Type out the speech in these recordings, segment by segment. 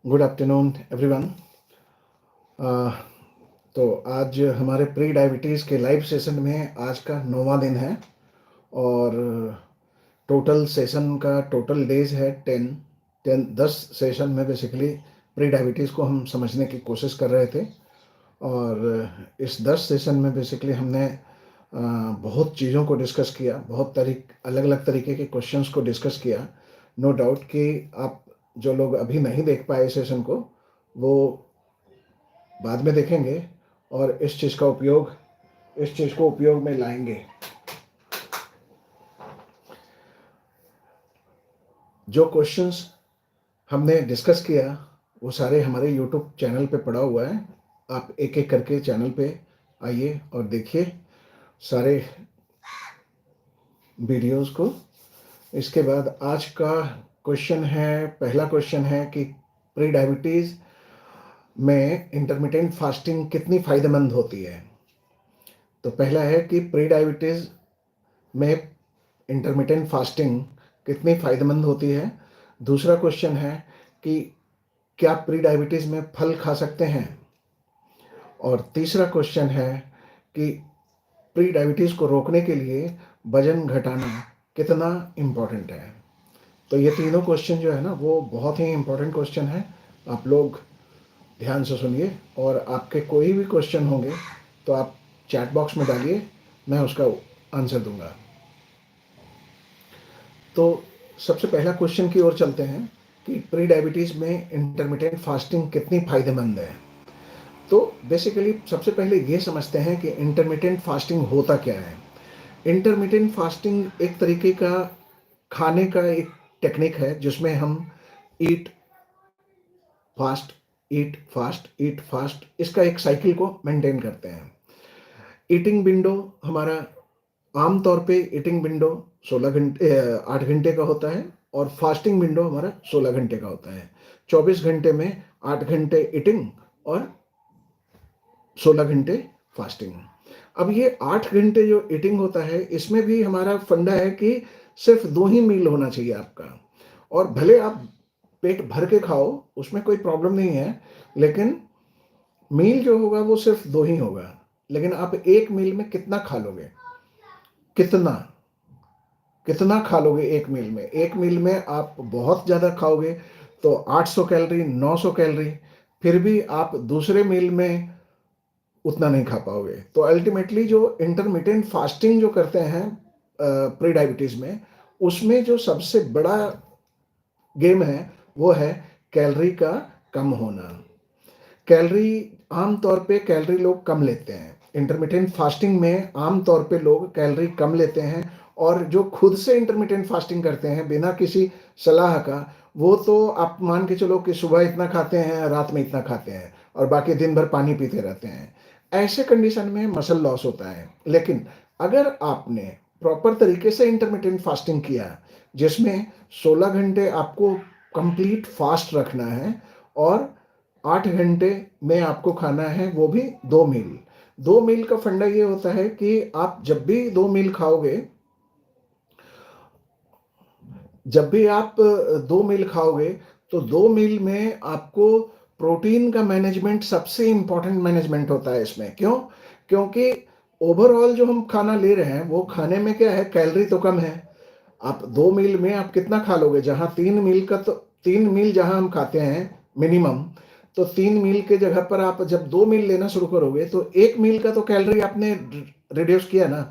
Good afternoon everyone. तो आज हमारे प्री डायबिटीज़ के लाइव सेशन में आज का 9वां दिन है और टोटल सेशन का टोटल डेज है 10 सेशन में बेसिकली प्री डायबिटीज़ को हम समझने की कोशिश कर रहे थे। और इस 10 सेशन में बेसिकली हमने बहुत चीज़ों को डिस्कस किया, बहुत अलग अलग तरीके के क्वेश्चंस को डिस्कस किया। नो डाउट कि आप जो लोग अभी नहीं देख पाए सेशन को, वो बाद में देखेंगे और इस चीज़ को उपयोग में लाएंगे। जो क्वेश्चंस हमने डिस्कस किया वो सारे हमारे यूट्यूब चैनल पे पड़ा हुआ है। आप एक एक करके चैनल पे आइए और देखिए सारे वीडियोस को। इसके बाद आज का पहला क्वेश्चन है कि प्री डायबिटीज़ में इंटरमिटेंट फास्टिंग कितनी फ़ायदेमंद होती है। तो पहला है कि प्री डायबिटीज़ में इंटरमिटेंट फास्टिंग कितनी फ़ायदेमंद होती है। दूसरा क्वेश्चन है कि क्या प्री डायबिटीज़ में फल खा सकते हैं। और तीसरा क्वेश्चन है कि प्री डायबिटीज़ को रोकने के लिए वजन घटाना कितना इम्पोर्टेंट है। तो ये तीनों क्वेश्चन जो है ना, वो बहुत ही इम्पोर्टेंट क्वेश्चन है। आप लोग ध्यान से सुनिए और आपके कोई भी क्वेश्चन होंगे तो आप चैट बॉक्स में डालिए, मैं उसका आंसर दूंगा। तो सबसे पहला क्वेश्चन की ओर चलते हैं कि प्री डायबिटीज़ में इंटरमिटेंट फास्टिंग कितनी फ़ायदेमंद है। तो बेसिकली सबसे पहले ये समझते हैं कि इंटरमिटेंट फास्टिंग होता क्या है। इंटरमिटेंट फास्टिंग एक तरीके का खाने का एक टेक्निक है जिसमें हम eat fast eat fast eat fast इसका एक साइकिल को मेंटेन करते हैं। ईटिंग विंडो हमारा आमतौर पे ईटिंग विंडो 8 घंटे का होता है और फास्टिंग विंडो हमारा 16 घंटे का होता है। 24 घंटे में 8 घंटे ईटिंग और 16 घंटे फास्टिंग। अब ये 8 घंटे जो ईटिंग होता है, इसमें भी हमारा फंडा है कि सिर्फ 2 ही मील होना चाहिए आपका। और भले आप पेट भर के खाओ, उसमें कोई प्रॉब्लम नहीं है, लेकिन मील जो होगा वो सिर्फ 2 ही होगा। लेकिन आप एक मील में कितना खा लोगे, कितना कितना खा लोगे एक मील में। एक मील में आप बहुत ज़्यादा खाओगे तो 800 कैलोरी 900 कैलोरी, फिर भी आप दूसरे मील में उतना नहीं खा पाओगे। तो अल्टीमेटली जो इंटरमिटेंट फास्टिंग जो करते हैं प्री डायबिटीज़ में, उसमें जो सबसे बड़ा गेम है वो है कैलोरी का कम होना। कैलोरी आमतौर पे कैलोरी लोग कम लेते हैं। इंटरमिटेंट फास्टिंग में आमतौर पे लोग कैलोरी कम लेते हैं और जो खुद से इंटरमिटेंट फास्टिंग करते हैं बिना किसी सलाह का, वो तो आप मान के चलो कि सुबह इतना खाते हैं, रात में इतना खाते हैं और बाकी दिन भर पानी पीते रहते हैं। ऐसे कंडीशन में मसल लॉस होता है। लेकिन अगर आपने प्रॉपर तरीके से इंटरमिटेंट फास्टिंग किया, जिसमें 16 घंटे आपको कंप्लीट फास्ट रखना है और 8 घंटे में आपको खाना है, वो भी 2 मील। 2 मील का फंडा ये होता है कि आप जब भी 2 मील खाओगे, जब भी आप 2 मील खाओगे तो 2 मील में आपको प्रोटीन का मैनेजमेंट सबसे इंपॉर्टेंट मैनेजमेंट होता है इसमें। क्यों? क्योंकि ओवरऑल जो हम खाना ले रहे हैं वो खाने में क्या है, कैलोरी तो कम है। आप 2 मील में आप कितना खा लोगे, जहां 3 मील का, तो 3 मील जहां हम खाते हैं मिनिमम, तो 3 मील के जगह पर आप जब 2 मील लेना शुरू करोगे तो 1 मील का तो कैलोरी आपने रिड्यूस किया ना।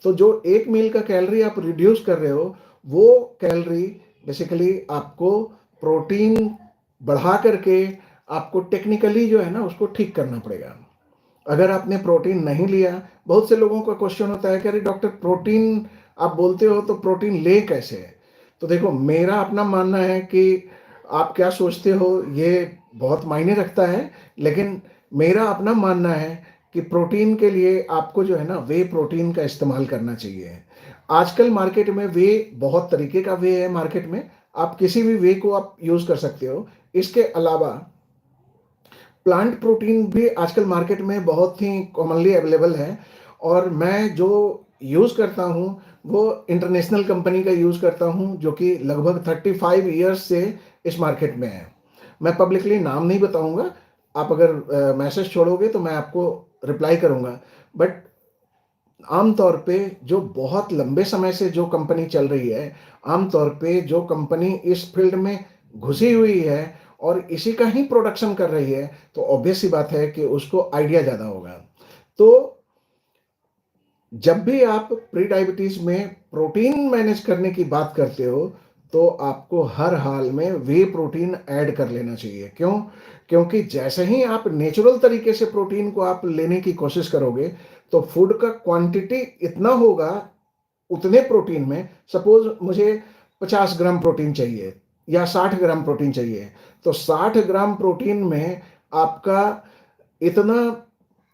तो जो 1 मील का कैलोरी आप रिड्यूस कर रहे हो, वो कैलोरी बेसिकली आपको प्रोटीन बढ़ा करके आपको टेक्निकली जो है ना उसको ठीक करना पड़ेगा। अगर आपने प्रोटीन नहीं लिया, बहुत से लोगों का क्वेश्चन होता है कि अरे डॉक्टर, प्रोटीन आप बोलते हो तो प्रोटीन ले कैसे। तो देखो, मेरा अपना मानना है कि आप क्या सोचते हो ये बहुत मायने रखता है, लेकिन मेरा अपना मानना है कि प्रोटीन के लिए आपको जो है ना वे प्रोटीन का इस्तेमाल करना चाहिए। आजकल मार्केट में वे बहुत तरीके का वे है मार्केट में, आप किसी भी वे को आप यूज कर सकते हो। इसके अलावा प्लांट प्रोटीन भी आजकल मार्केट में बहुत ही कॉमनली अवेलेबल है और मैं जो यूज़ करता हूँ वो इंटरनेशनल कंपनी का यूज़ करता हूँ, जो कि लगभग 35 ईयर्स से इस मार्केट में है। मैं पब्लिकली नाम नहीं बताऊंगा, आप अगर मैसेज छोड़ोगे तो मैं आपको रिप्लाई करूंगा। बट आमतौर पे जो बहुत लंबे समय से जो कंपनी चल रही है, आमतौर पे जो कंपनी इस फील्ड में घुसी हुई है और इसी का ही प्रोडक्शन कर रही है, तो ऑब्वियस सी बात है कि उसको आइडिया ज़्यादा होगा। तो जब भी आप प्री डायबिटीज में प्रोटीन मैनेज करने की बात करते हो, तो आपको हर हाल में वे प्रोटीन ऐड कर लेना चाहिए। क्यों? क्योंकि जैसे ही आप नेचुरल तरीके से प्रोटीन को आप लेने की कोशिश करोगे, तो फूड का क्वांटिटी इतना होगा उतने प्रोटीन में। सपोज मुझे 50 ग्राम प्रोटीन चाहिए या 60 ग्राम प्रोटीन चाहिए, तो 60 ग्राम प्रोटीन में आपका इतना,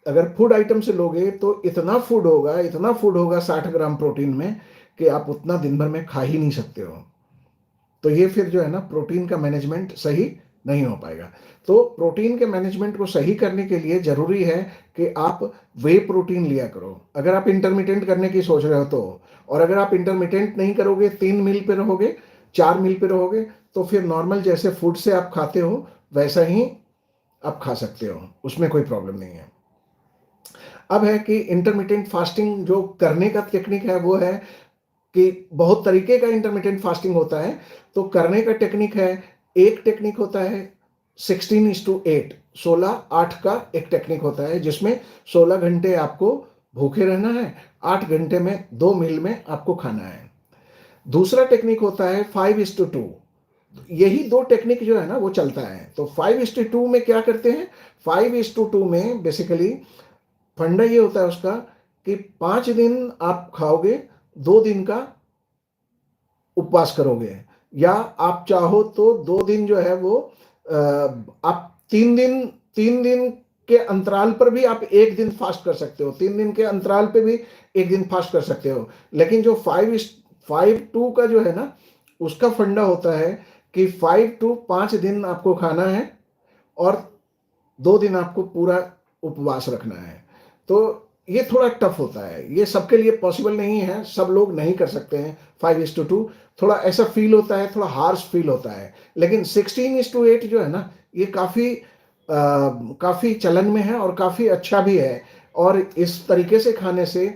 अगर फूड आइटम से लोगे तो इतना फूड होगा 60 ग्राम प्रोटीन में कि आप उतना दिन भर में खा ही नहीं सकते हो। तो ये फिर जो है ना, प्रोटीन का मैनेजमेंट सही नहीं हो पाएगा। तो प्रोटीन के मैनेजमेंट को सही करने के लिए जरूरी है कि आप वे प्रोटीन लिया करो, अगर आप इंटरमिटेंट करने की सोच रहे हो तो। और अगर आप इंटरमिटेंट नहीं करोगे, 3 मील पे रहोगे, 4 मील पे रहोगे, तो फिर नॉर्मल जैसे फूड से आप खाते हो वैसा ही आप खा सकते हो, उसमें कोई प्रॉब्लम नहीं है। अब है कि इंटरमिटेंट फास्टिंग जो करने का टेक्निक है वो है कि बहुत तरीके का इंटरमिटेंट फास्टिंग होता है। तो करने का टेक्निक है, एक टेक्निक होता है 16:8, 16:8 का एक टेक्निक होता है, जिसमें 16 घंटे आपको भूखे रहना है, 8 घंटे में 2 मील में आपको खाना है। दूसरा टेक्निक होता है 5:2। यही दो टेक्निक जो है ना वो चलता है। तो 5:2 में क्या करते हैं, 5:2 में बेसिकली फंडा ये होता है उसका कि 5 दिन आप खाओगे, 2 दिन का उपवास करोगे, या आप चाहो तो 2 दिन जो है वो आप 3 दिन के अंतराल पर भी आप 1 दिन फास्ट कर सकते हो, 3 दिन के अंतराल पे भी 1 दिन फास्ट कर सकते हो। लेकिन जो 5:2 का जो है ना, उसका फंडा होता है कि 5 दिन आपको खाना है और 2 दिन आपको पूरा उपवास रखना है। तो ये थोड़ा टफ होता है, ये सबके लिए पॉसिबल नहीं है, सब लोग नहीं कर सकते हैं 5:2। थोड़ा ऐसा फील होता है, थोड़ा हार्श फील होता है। लेकिन 16:8 जो है ना, ये काफ़ी चलन में है और काफ़ी अच्छा भी है। और इस तरीके से खाने से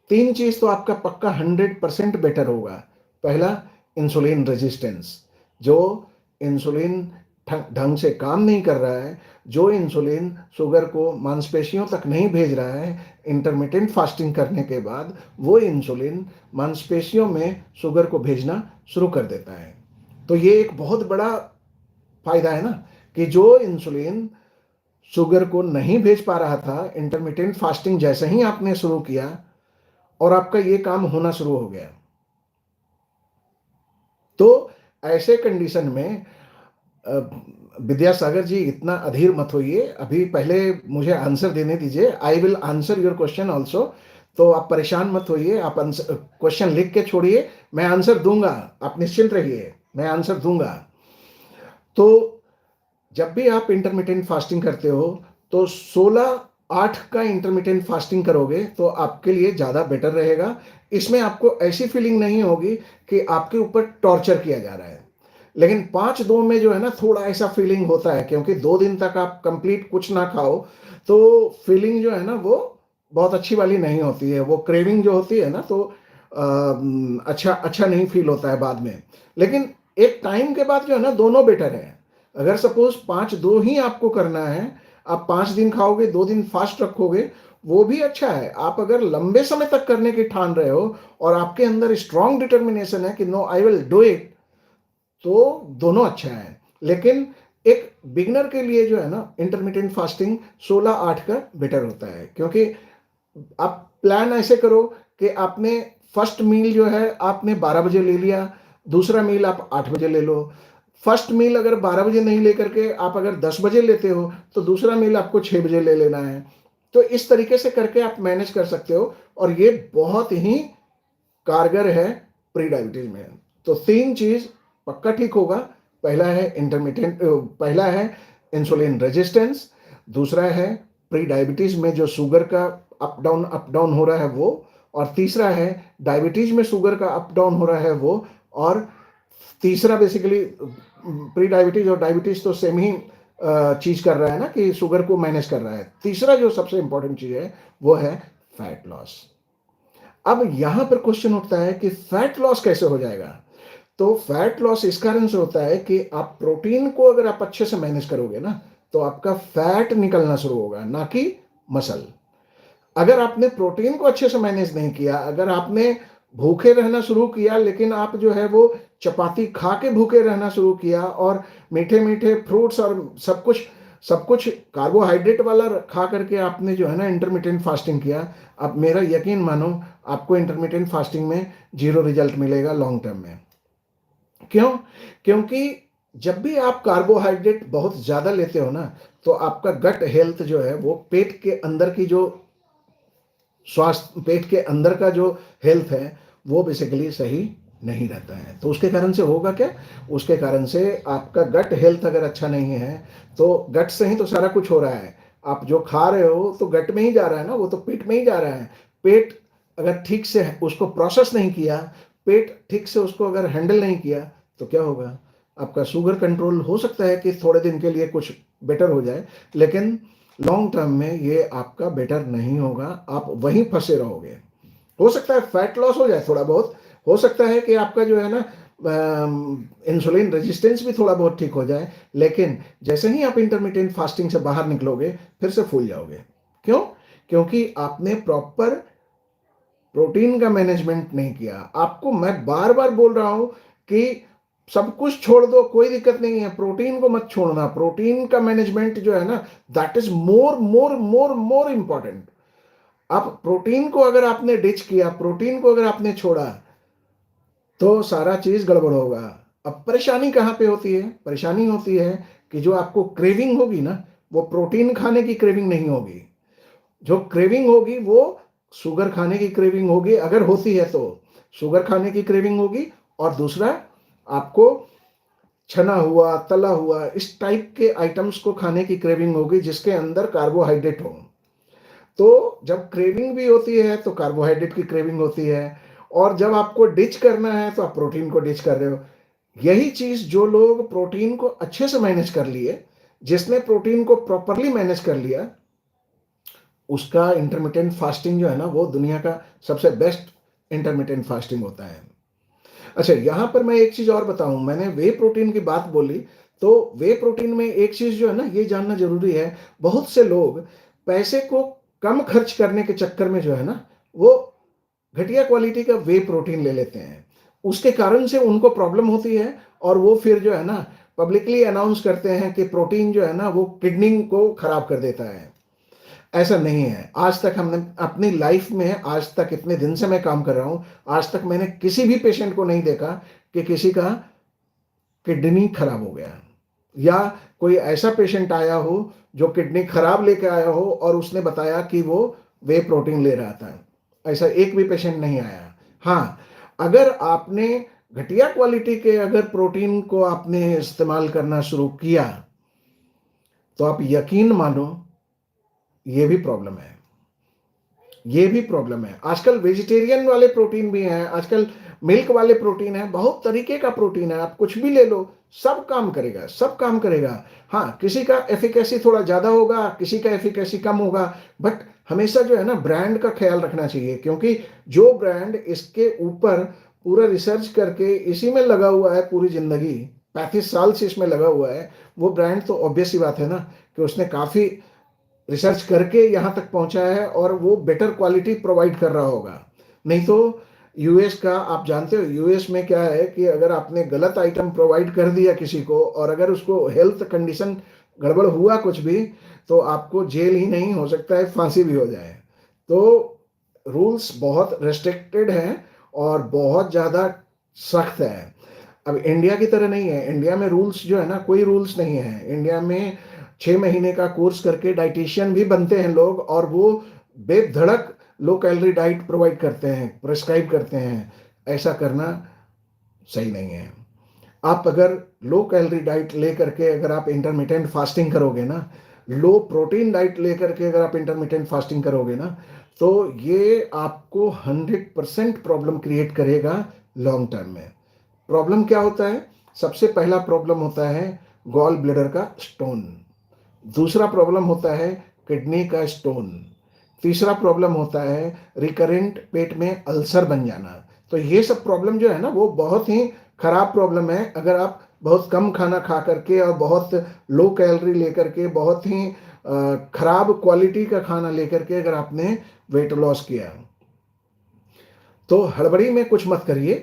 3 चीज़ तो आपका पक्का 100% बेटर होगा। पहला, इंसुलिन रेजिस्टेंस, जो इंसुलिन ढंग से काम नहीं कर रहा है, जो इंसुलिन शुगर को मांसपेशियों तक नहीं भेज रहा है, इंटरमिटेंट फास्टिंग करने के बाद वो इंसुलिन मांसपेशियों में शुगर को भेजना शुरू कर देता है। तो ये एक बहुत बड़ा फायदा है ना, कि जो इंसुलिन शुगर को नहीं भेज पा रहा था, इंटरमिटेंट फास्टिंग जैसे ही आपने शुरू किया और आपका ये काम होना शुरू हो गया। तो ऐसे कंडीशन में विद्यासागर जी इतना अधीर मत होइए, अभी पहले मुझे आंसर देने दीजिए। I will answer your question also. तो आप परेशान मत होइए, आप क्वेश्चन लिख के छोड़िए, मैं आंसर दूंगा, आप निश्चिंत रहिए, मैं आंसर दूंगा। तो जब भी आप इंटरमिटेंट फास्टिंग करते हो, तो 16:8 का इंटरमिटेंट फास्टिंग करोगे तो आपके लिए ज़्यादा बेटर रहेगा। इसमें आपको ऐसी फीलिंग नहीं होगी कि आपके ऊपर टॉर्चर किया जा रहा है। लेकिन 5:2 में जो है ना, थोड़ा ऐसा फीलिंग होता है, क्योंकि 2 दिन तक आप कंप्लीट कुछ ना खाओ, तो फीलिंग जो है ना वो बहुत अच्छी वाली नहीं होती है। वो क्रेविंग जो होती है ना, तो अच्छा अच्छा नहीं फील होता है बाद में। लेकिन एक टाइम के बाद जो है ना, दोनों बेटर है। अगर सपोज 5:2 ही आपको करना है, आप 5 दिन खाओगे, 2 दिन फास्ट रखोगे, वो भी अच्छा है। आप अगर लंबे समय तक करने की ठान रहे हो और आपके अंदर स्ट्रॉन्ग डिटर्मिनेशन है कि no I will do it, तो दोनों अच्छा है। लेकिन एक बिगनर के लिए जो है ना, इंटरमिटेंट फास्टिंग 16:8 का बेटर होता है। क्योंकि आप प्लान ऐसे करो कि आपने फर्स्ट मील जो है आपने 12 बजे ले लिया, दूसरा मील आप 8 बजे ले लो। फर्स्ट मील अगर 12 बजे नहीं लेकर के आप अगर 10 बजे लेते हो, तो दूसरा मील आपको 6 बजे ले लेना है। तो इस तरीके से करके आप मैनेज कर सकते हो, और ये बहुत ही कारगर है प्री डायबिटीज में। तो 3 चीज पक्का ठीक होगा। पहला है इंसुलिन रेजिस्टेंस, दूसरा है प्री डायबिटीज में जो शुगर का अप डाउन हो रहा है वो, और तीसरा है डायबिटीज में शुगर का अप डाउन हो रहा है वो, और तीसरा बेसिकली प्री डायबिटीज और डायबिटीज तो सेम ही चीज कर रहा है ना, कि शुगर को मैनेज कर रहा है। तीसरा जो सबसे इंपॉर्टेंट चीज है वो है फैट लॉस। अब यहां पर क्वेश्चन उठता है कि फैट लॉस कैसे हो जाएगा? तो फैट लॉस इस कारण से होता है कि आप प्रोटीन को अगर आप अच्छे से मैनेज करोगे ना, तो आपका फैट निकलना शुरू होगा, ना कि मसल। अगर आपने प्रोटीन को अच्छे से मैनेज नहीं किया, अगर आपने भूखे रहना शुरू किया, लेकिन आप जो है वो चपाती खा के भूखे रहना शुरू किया और मीठे मीठे फ्रूट्स और सब कुछ कार्बोहाइड्रेट वाला खा करके आपने जो है ना इंटरमिटेंट फास्टिंग किया, अब मेरा यकीन मानो आपको इंटरमिटेंट फास्टिंग में जीरो रिजल्ट मिलेगा लॉन्ग टर्म में। क्यों? क्योंकि जब भी आप कार्बोहाइड्रेट बहुत ज्यादा लेते हो ना, तो आपका गट हेल्थ जो है वो पेट के अंदर की जो स्वास्थ्य, पेट के अंदर का जो हेल्थ है वो बेसिकली सही नहीं रहता है। तो उसके कारण से होगा क्या? उसके कारण से आपका गट हेल्थ अगर अच्छा नहीं है, तो गट से ही तो सारा कुछ हो रहा है। आप जो खा रहे हो तो गट में ही जा रहा है ना, वो तो पेट में ही जा रहा है। पेट अगर ठीक से उसको प्रोसेस नहीं किया, पेट ठीक से उसको अगर हैंडल नहीं किया, तो क्या होगा? आपका शुगर कंट्रोल हो सकता है कि थोड़े दिन के लिए कुछ बेटर हो जाए, लेकिन लॉन्ग टर्म में ये आपका बेटर नहीं होगा, आप वहीं फंसे रहोगे। हो सकता है फैट लॉस हो जाए थोड़ा बहुत, हो सकता है कि आपका जो है ना इंसुलिन रेजिस्टेंस भी थोड़ा बहुत ठीक हो जाए, लेकिन जैसे ही आप इंटरमिटेंट फास्टिंग से बाहर निकलोगे फिर से फूल जाओगे। क्यों? क्योंकि आपने प्रॉपर प्रोटीन का मैनेजमेंट नहीं किया। आपको मैं बार बार बोल रहा हूं कि सब कुछ छोड़ दो, कोई दिक्कत नहीं है, प्रोटीन को मत छोड़ना। प्रोटीन का मैनेजमेंट जो है ना, that is more more more more important. आप प्रोटीन को अगर आपने डिच किया, प्रोटीन को अगर आपने छोड़ा, तो सारा चीज गड़बड़ होगा। अब परेशानी कहां पे होती है? परेशानी होती है कि जो आपको क्रेविंग होगी ना, वो प्रोटीन खाने की क्रेविंग नहीं होगी। जो क्रेविंग होगी वो शुगर खाने की क्रेविंग होगी, अगर होती है तो शुगर खाने की क्रेविंग होगी। और दूसरा, आपको छना हुआ, तला हुआ, इस टाइप के आइटम्स को खाने की क्रेविंग होगी जिसके अंदर कार्बोहाइड्रेट हो। तो जब क्रेविंग भी होती है तो कार्बोहाइड्रेट की क्रेविंग होती है, और जब आपको डिच करना है तो आप प्रोटीन को डिच कर रहे हो। यही चीज जो लोग प्रोटीन को अच्छे से मैनेज कर लिए, जिसने प्रोटीन को प्रॉपरली मैनेज कर लिया, उसका इंटरमिटेंट फास्टिंग जो है ना, वो दुनिया का सबसे बेस्ट इंटरमिटेंट फास्टिंग होता है। अच्छा, यहां पर मैं एक चीज और बताऊं, मैंने वे प्रोटीन की बात बोली, तो वे प्रोटीन में एक चीज जो है ना, ये जानना जरूरी है। बहुत से लोग पैसे को कम खर्च करने के चक्कर में जो है ना, वो घटिया क्वालिटी का वे प्रोटीन ले लेते हैं। उसके कारण से उनको प्रॉब्लम होती है, और वो फिर जो है ना पब्लिकली अनाउंस करते हैं कि प्रोटीन जो है ना वो किडनी को खराब कर देता है। ऐसा नहीं है। आज तक हमने अपनी लाइफ में, आज तक इतने दिन से मैं काम कर रहा हूं, आज तक मैंने किसी भी पेशेंट को नहीं देखा कि किसी का किडनी खराब हो गया, या कोई ऐसा पेशेंट आया हो जो किडनी खराब लेके आया हो और उसने बताया कि वो वे प्रोटीन ले रहा था। ऐसा एक भी पेशेंट नहीं आया। हाँ, अगर आपने घटिया क्वालिटी के अगर प्रोटीन को आपने इस्तेमाल करना शुरू किया, तो आप यकीन मानो ये भी प्रॉब्लम है। ये भी प्रॉब्लम है। आजकल वेजिटेरियन वाले प्रोटीन भी हैं, आजकल मिल्क वाले प्रोटीन है, बहुत तरीके का प्रोटीन है। आप कुछ भी ले लो, सब काम करेगा, सब काम करेगा। हाँ, किसी का एफिकेसी थोड़ा ज्यादा होगा, किसी का एफिकेसी कम होगा, बट हमेशा जो है ना ब्रांड का ख्याल रखना चाहिए, क्योंकि जो ब्रांड इसके ऊपर पूरा रिसर्च करके इसी में लगा हुआ है, पूरी जिंदगी 35 साल से इसमें लगा हुआ है, वो ब्रांड तो ऑब्वियस ही बात है ना कि उसने काफी रिसर्च करके यहाँ तक पहुंचा है, और वो बेटर क्वालिटी प्रोवाइड कर रहा होगा। नहीं तो यूएस का आप जानते हो, यूएस में क्या है कि अगर आपने गलत आइटम प्रोवाइड कर दिया किसी को, और अगर उसको हेल्थ कंडीशन गड़बड़ हुआ कुछ भी, तो आपको जेल ही नहीं, हो सकता है फांसी भी हो जाए। तो रूल्स बहुत रेस्ट्रिक्टेड हैं और बहुत ज़्यादा सख्त है। अब इंडिया की तरह नहीं है। इंडिया में रूल्स जो है ना, कोई रूल्स नहीं है। इंडिया में 6 महीने का कोर्स करके डाइटिशियन भी बनते हैं लोग, और वो बेधड़क लो कैलोरी डाइट प्रोवाइड करते हैं, प्रिस्क्राइब करते हैं। ऐसा करना सही नहीं है। आप अगर लो कैलोरी डाइट लेकर के अगर आप इंटरमिटेंट फास्टिंग करोगे ना, लो प्रोटीन डाइट लेकर के अगर आप इंटरमिटेंट फास्टिंग करोगे ना, तो ये आपको 100% प्रॉब्लम क्रिएट करेगा लॉन्ग टर्म में। प्रॉब्लम क्या होता है? सबसे पहला प्रॉब्लम होता है गॉल ब्लैडर का स्टोन, दूसरा प्रॉब्लम होता है किडनी का स्टोन, तीसरा प्रॉब्लम होता है रिकरेंट पेट में अल्सर बन जाना। तो ये सब प्रॉब्लम जो है ना वो बहुत ही खराब प्रॉब्लम है। अगर आप बहुत कम खाना खा करके और बहुत लो कैलोरी लेकर के, बहुत ही खराब क्वालिटी का खाना लेकर के अगर आपने वेट लॉस किया, तो हड़बड़ी में कुछ मत करिए,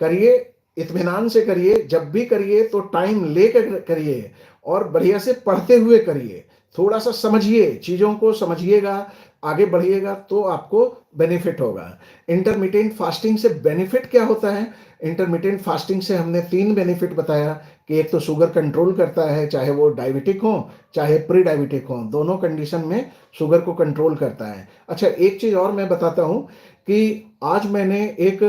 करिए इत्मीनान से करिए। जब भी करिए तो टाइम लेकर करिए और बढ़िया से पढ़ते हुए करिए। थोड़ा सा समझिए, चीज़ों को समझिएगा, आगे बढ़िएगा तो आपको बेनिफिट होगा। इंटरमिटेंट फास्टिंग से बेनिफिट क्या होता है? इंटरमिटेंट फास्टिंग से हमने 3 बेनिफिट बताया कि एक तो शुगर कंट्रोल करता है, चाहे वो डायबिटिक हो चाहे प्री डायबिटिक हो, दोनों कंडीशन में शुगर को कंट्रोल करता है। अच्छा, एक चीज़ और मैं बताता हूँ कि आज मैंने एक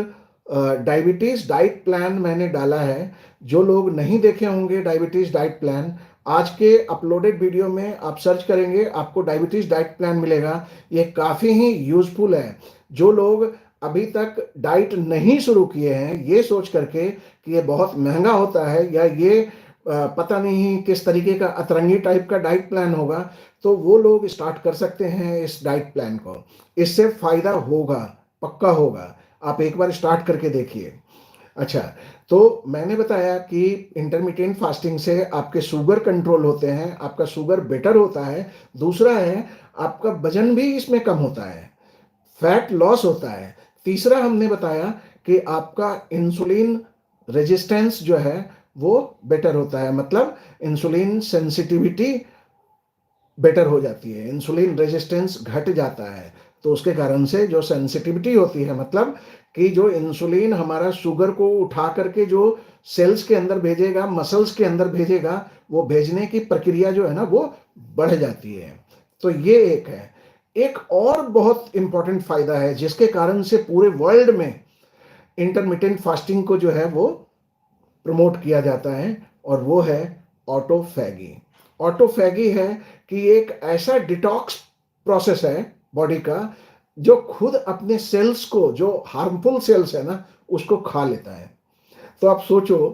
डायबिटीज़ डाइट प्लान मैंने डाला है। जो लोग नहीं देखे होंगे डायबिटीज़ डाइट प्लान, आज के अपलोडेड वीडियो में आप सर्च करेंगे, आपको डायबिटीज़ डाइट प्लान मिलेगा। ये काफ़ी ही यूज़फुल है। जो लोग अभी तक डाइट नहीं शुरू किए हैं, ये सोच करके कि ये बहुत महंगा होता है या ये पता नहीं किस तरीके का अतरंगी टाइप का डाइट प्लान होगा, तो वो लोग स्टार्ट कर सकते हैं इस डाइट प्लान को। इससे फ़ायदा होगा, पक्का होगा। आप एक बार स्टार्ट करके देखिए। अच्छा, तो मैंने बताया कि इंटरमिटेंट फास्टिंग से आपके शुगर कंट्रोल होते हैं, आपका शुगर बेटर होता है। दूसरा है, आपका वजन भी इसमें कम होता है, फैट लॉस होता है। तीसरा हमने बताया कि आपका इंसुलिन रेजिस्टेंस जो है वो बेटर होता है, मतलब इंसुलिन सेंसिटिविटी बेटर हो जाती है, इंसुलिन रेजिस्टेंस घट जाता है। तो उसके कारण से जो सेंसिटिविटी होती है, मतलब कि जो इंसुलिन हमारा शुगर को उठा करके जो सेल्स के अंदर भेजेगा, मसल्स के अंदर भेजेगा, वो भेजने की प्रक्रिया जो है ना वो बढ़ जाती है। तो ये एक है। एक और बहुत इंपॉर्टेंट फायदा है जिसके कारण से पूरे वर्ल्ड में इंटरमिटेंट फास्टिंग को जो है वो प्रमोट किया जाता है, और वो है ऑटोफैगी। ऑटोफैगी है कि एक ऐसा डिटॉक्स प्रोसेस है बॉडी का जो खुद अपने सेल्स को, जो हार्मफुल सेल्स है ना, उसको खा लेता है। तो आप सोचो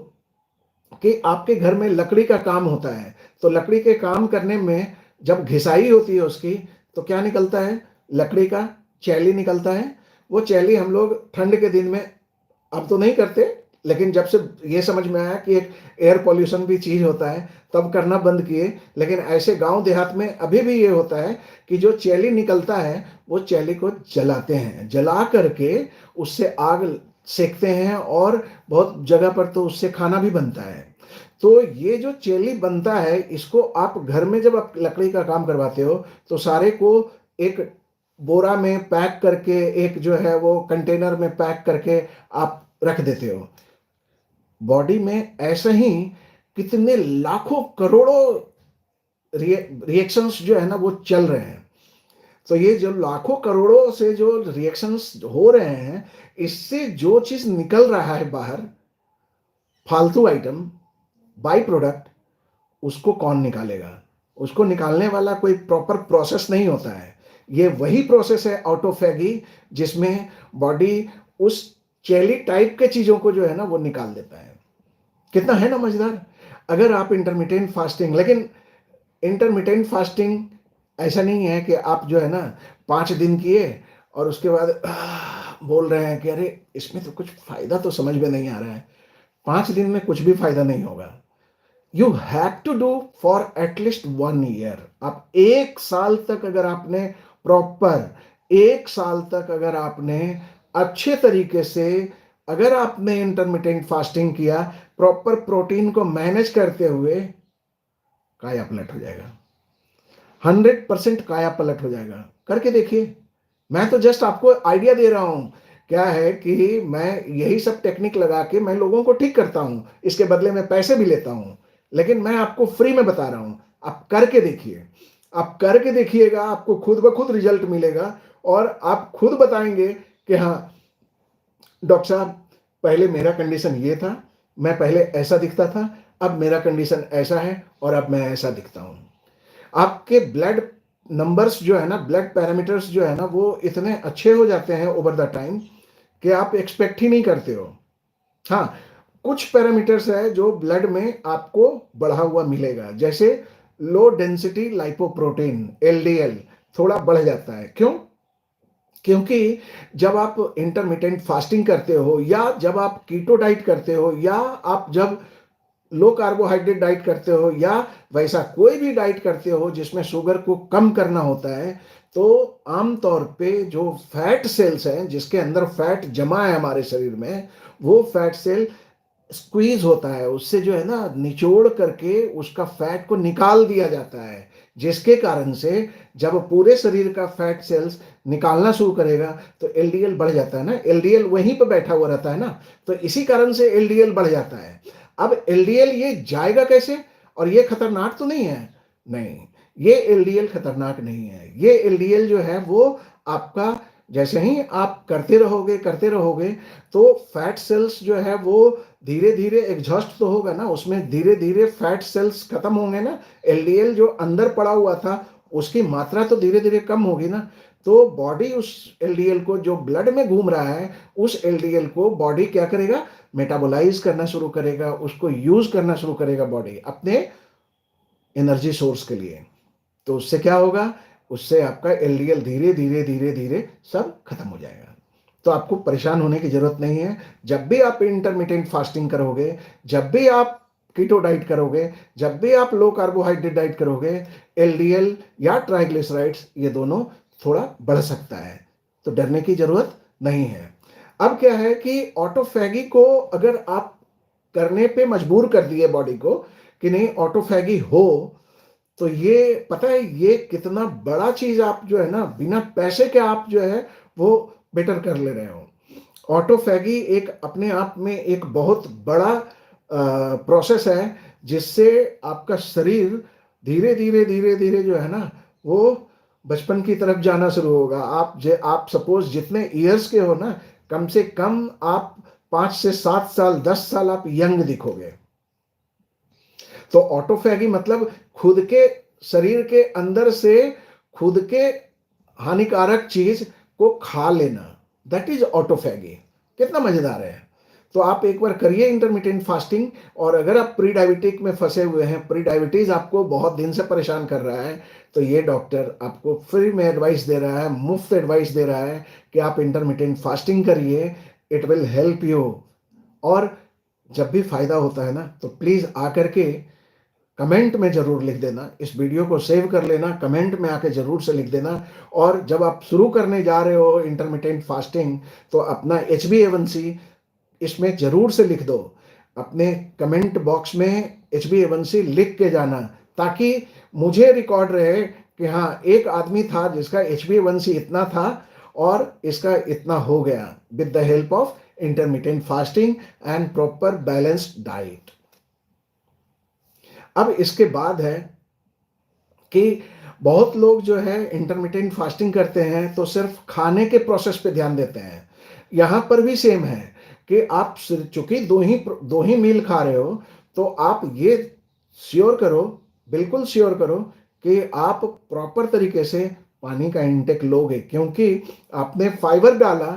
कि आपके घर में लकड़ी का काम होता है, तो लकड़ी के काम करने में जब घिसाई होती है उसकी, तो क्या निकलता है? लकड़ी का चैली निकलता है। वो चैली हम लोग ठंड के दिन में अब तो नहीं करते, लेकिन जब से ये समझ में आया कि एक एयर पॉल्यूशन भी चीज़ होता है, तब करना बंद किए। लेकिन ऐसे गांव देहात में अभी भी ये होता है कि जो चैली निकलता है वो चैली को जलाते हैं, जला करके उससे आग सेकते हैं, और बहुत जगह पर तो उससे खाना भी बनता है। तो ये जो चैली बनता है, इसको आप घर में जब आप लकड़ी का काम करवाते हो, तो सारे को एक बोरा में पैक करके, एक जो है वो कंटेनर में पैक करके आप रख देते हो। बॉडी में ऐसे ही कितने लाखों करोड़ों रिएक्शंस जो है ना वो चल रहे हैं। तो ये जो लाखों करोड़ों से जो रिएक्शंस हो रहे हैं, इससे जो चीज निकल रहा है बाहर, फालतू आइटम, बाई प्रोडक्ट, उसको कौन निकालेगा? उसको निकालने वाला कोई प्रॉपर प्रोसेस नहीं होता है। ये वही प्रोसेस है ऑटोफैगी, जिसमें बॉडी उस चैली टाइप के चीजों को जो है ना वो निकाल देता है। कितना है ना मजेदार। अगर आप इंटरमिटेंट फास्टिंग, लेकिन इंटरमिटेंट फास्टिंग ऐसा नहीं है कि आप जो है ना 5 दिन किए और उसके बाद बोल रहे हैं कि अरे इसमें तो कुछ फायदा तो समझ में नहीं आ रहा है। 5 दिन में कुछ भी फायदा नहीं होगा। You have to do for at least 1 year. आप 1 साल तक अगर आपने प्रॉपर, 1 साल तक अगर आपने अच्छे तरीके से, अगर आपने इंटरमिटेंट फास्टिंग किया, प्रॉपर प्रोटीन को मैनेज करते हुए, काया पलट हो जाएगा। 100% काया पलट हो जाएगा। करके देखिए। मैं तो जस्ट आपको आइडिया दे रहा हूं। क्या है कि मैं यही सब टेक्निक लगा के मैं लोगों को ठीक करता हूं, इसके बदले में पैसे भी लेता हूं, लेकिन मैं आपको फ्री में बता रहा हूं। आप करके देखिए, आप करके देखिएगा, आपको खुद ब खुद रिजल्ट मिलेगा, और आप खुद बताएंगे कि हाँ डॉक्टर साहब, पहले मेरा कंडीशन ये था, मैं पहले ऐसा दिखता था, अब मेरा कंडीशन ऐसा है और अब मैं ऐसा दिखता हूं। आपके ब्लड नंबर्स जो है ना, ब्लड पैरामीटर्स जो है ना, वो इतने अच्छे हो जाते हैं ओवर द टाइम कि आप एक्सपेक्ट ही नहीं करते हो। हाँ, कुछ पैरामीटर्स है जो ब्लड में आपको बढ़ा हुआ मिलेगा, जैसे लो डेंसिटी लाइपोप्रोटीन एलडीएल थोड़ा बढ़ जाता है। क्यों? क्योंकि जब आप इंटरमिटेंट फास्टिंग करते हो या जब आप कीटो डाइट करते हो या आप जब लो कार्बोहाइड्रेट डाइट करते हो या वैसा कोई भी डाइट करते हो जिसमें शुगर को कम करना होता है, तो आमतौर पे जो फैट सेल्स हैं जिसके अंदर फैट जमा है हमारे शरीर में, वो फैट सेल स्क्वीज होता है, उससे जो है ना निचोड़ करके उसका फैट को निकाल दिया जाता है, जिसके कारण से जब पूरे शरीर का फैट सेल्स निकालना शुरू करेगा तो एलडीएल बढ़ जाता है ना, एलडीएल वहीं पर बैठा हुआ रहता है ना, तो इसी कारण से एलडीएल बढ़ जाता है। अब एलडीएल ये जाएगा कैसे? और ये खतरनाक तो नहीं है? नहीं, ये एलडीएल खतरनाक नहीं है। ये एलडीएल जो है वो आपका जैसे ही आप करते रहोगे तो फैट सेल्स जो है वो धीरे धीरे एग्जॉस्ट तो होगा ना, उसमें धीरे धीरे फैट सेल्स खत्म होंगे ना, एलडीएल जो अंदर पड़ा हुआ था उसकी मात्रा तो धीरे धीरे कम होगी ना, तो बॉडी उस एलडीएल को जो ब्लड में घूम रहा है उस एलडीएल को बॉडी क्या करेगा? मेटाबोलाइज करना शुरू करेगा, उसको यूज करना शुरू करेगा बॉडी अपने एनर्जी सोर्स के लिए। तो उससे क्या होगा? उससे आपका एलडीएल धीरे धीरे धीरे धीरे सब खत्म हो जाएगा। तो आपको परेशान होने की जरूरत नहीं है। जब भी आप इंटरमिटेंट फास्टिंग करोगे, जब भी आप कीटो डाइट करोगे, जब भी आप लो कार्बोहाइड्रेट डाइट करोगे, एलडीएल या ट्राइग्लिसराइड्स ये दोनों थोड़ा बढ़ सकता है, तो डरने की जरूरत नहीं है। अब क्या है कि ऑटोफैगी को अगर आप करने पे मजबूर कर दिए बॉडी को कि नहीं ऑटोफैगी हो, तो ये पता है ये कितना बड़ा चीज आप जो है ना बिना पैसे के आप जो है वो बेटर कर ले रहे हो। ऑटोफैगी एक अपने आप में एक बहुत बड़ा प्रोसेस है जिससे आपका शरीर धीरे धीरे धीरे धीरे जो है ना वो बचपन की तरफ जाना शुरू होगा। आप सपोज जितने ईयर्स के हो ना, कम से कम आप 5 से 7 साल 10 साल आप यंग दिखोगे। तो ऑटोफैगी मतलब खुद के शरीर के अंदर से खुद के हानिकारक चीज को खा लेना, दैट इज ऑटोफैगी। कितना मजेदार है। तो आप एक बार करिए इंटरमिटेंट फास्टिंग, और अगर आप प्री डायबिटिक में फंसे हुए हैं, प्री डायबिटीज आपको बहुत दिन से परेशान कर रहा है, तो ये डॉक्टर आपको फ्री में एडवाइस दे रहा है, मुफ्त एडवाइस दे रहा है कि आप इंटरमिटेंट फास्टिंग करिए, इट विल हेल्प यू। और जब भी फायदा होता है ना तो प्लीज आकर के कमेंट में जरूर लिख देना, इस वीडियो को सेव कर लेना, कमेंट में आके जरूर से लिख देना। और जब आप शुरू करने जा रहे हो इंटरमिटेंट फास्टिंग तो अपना HbA1c इसमें जरूर से लिख दो, अपने कमेंट बॉक्स में HbA1c लिख के जाना, ताकि मुझे रिकॉर्ड रहे कि हाँ एक आदमी था जिसका HbA1c इतना था और इसका इतना हो गया with the help of intermittent fasting and proper balanced diet. अब इसके बाद है कि बहुत लोग जो है इंटरमिटेंट फास्टिंग करते हैं तो सिर्फ खाने के प्रोसेस पे ध्यान देते हैं। यहां पर भी सेम है कि आप चूंकि दो ही मील खा रहे हो, तो आप ये श्योर करो, बिल्कुल श्योर करो कि आप प्रॉपर तरीके से पानी का इंटेक लोगे, क्योंकि आपने फाइबर डाला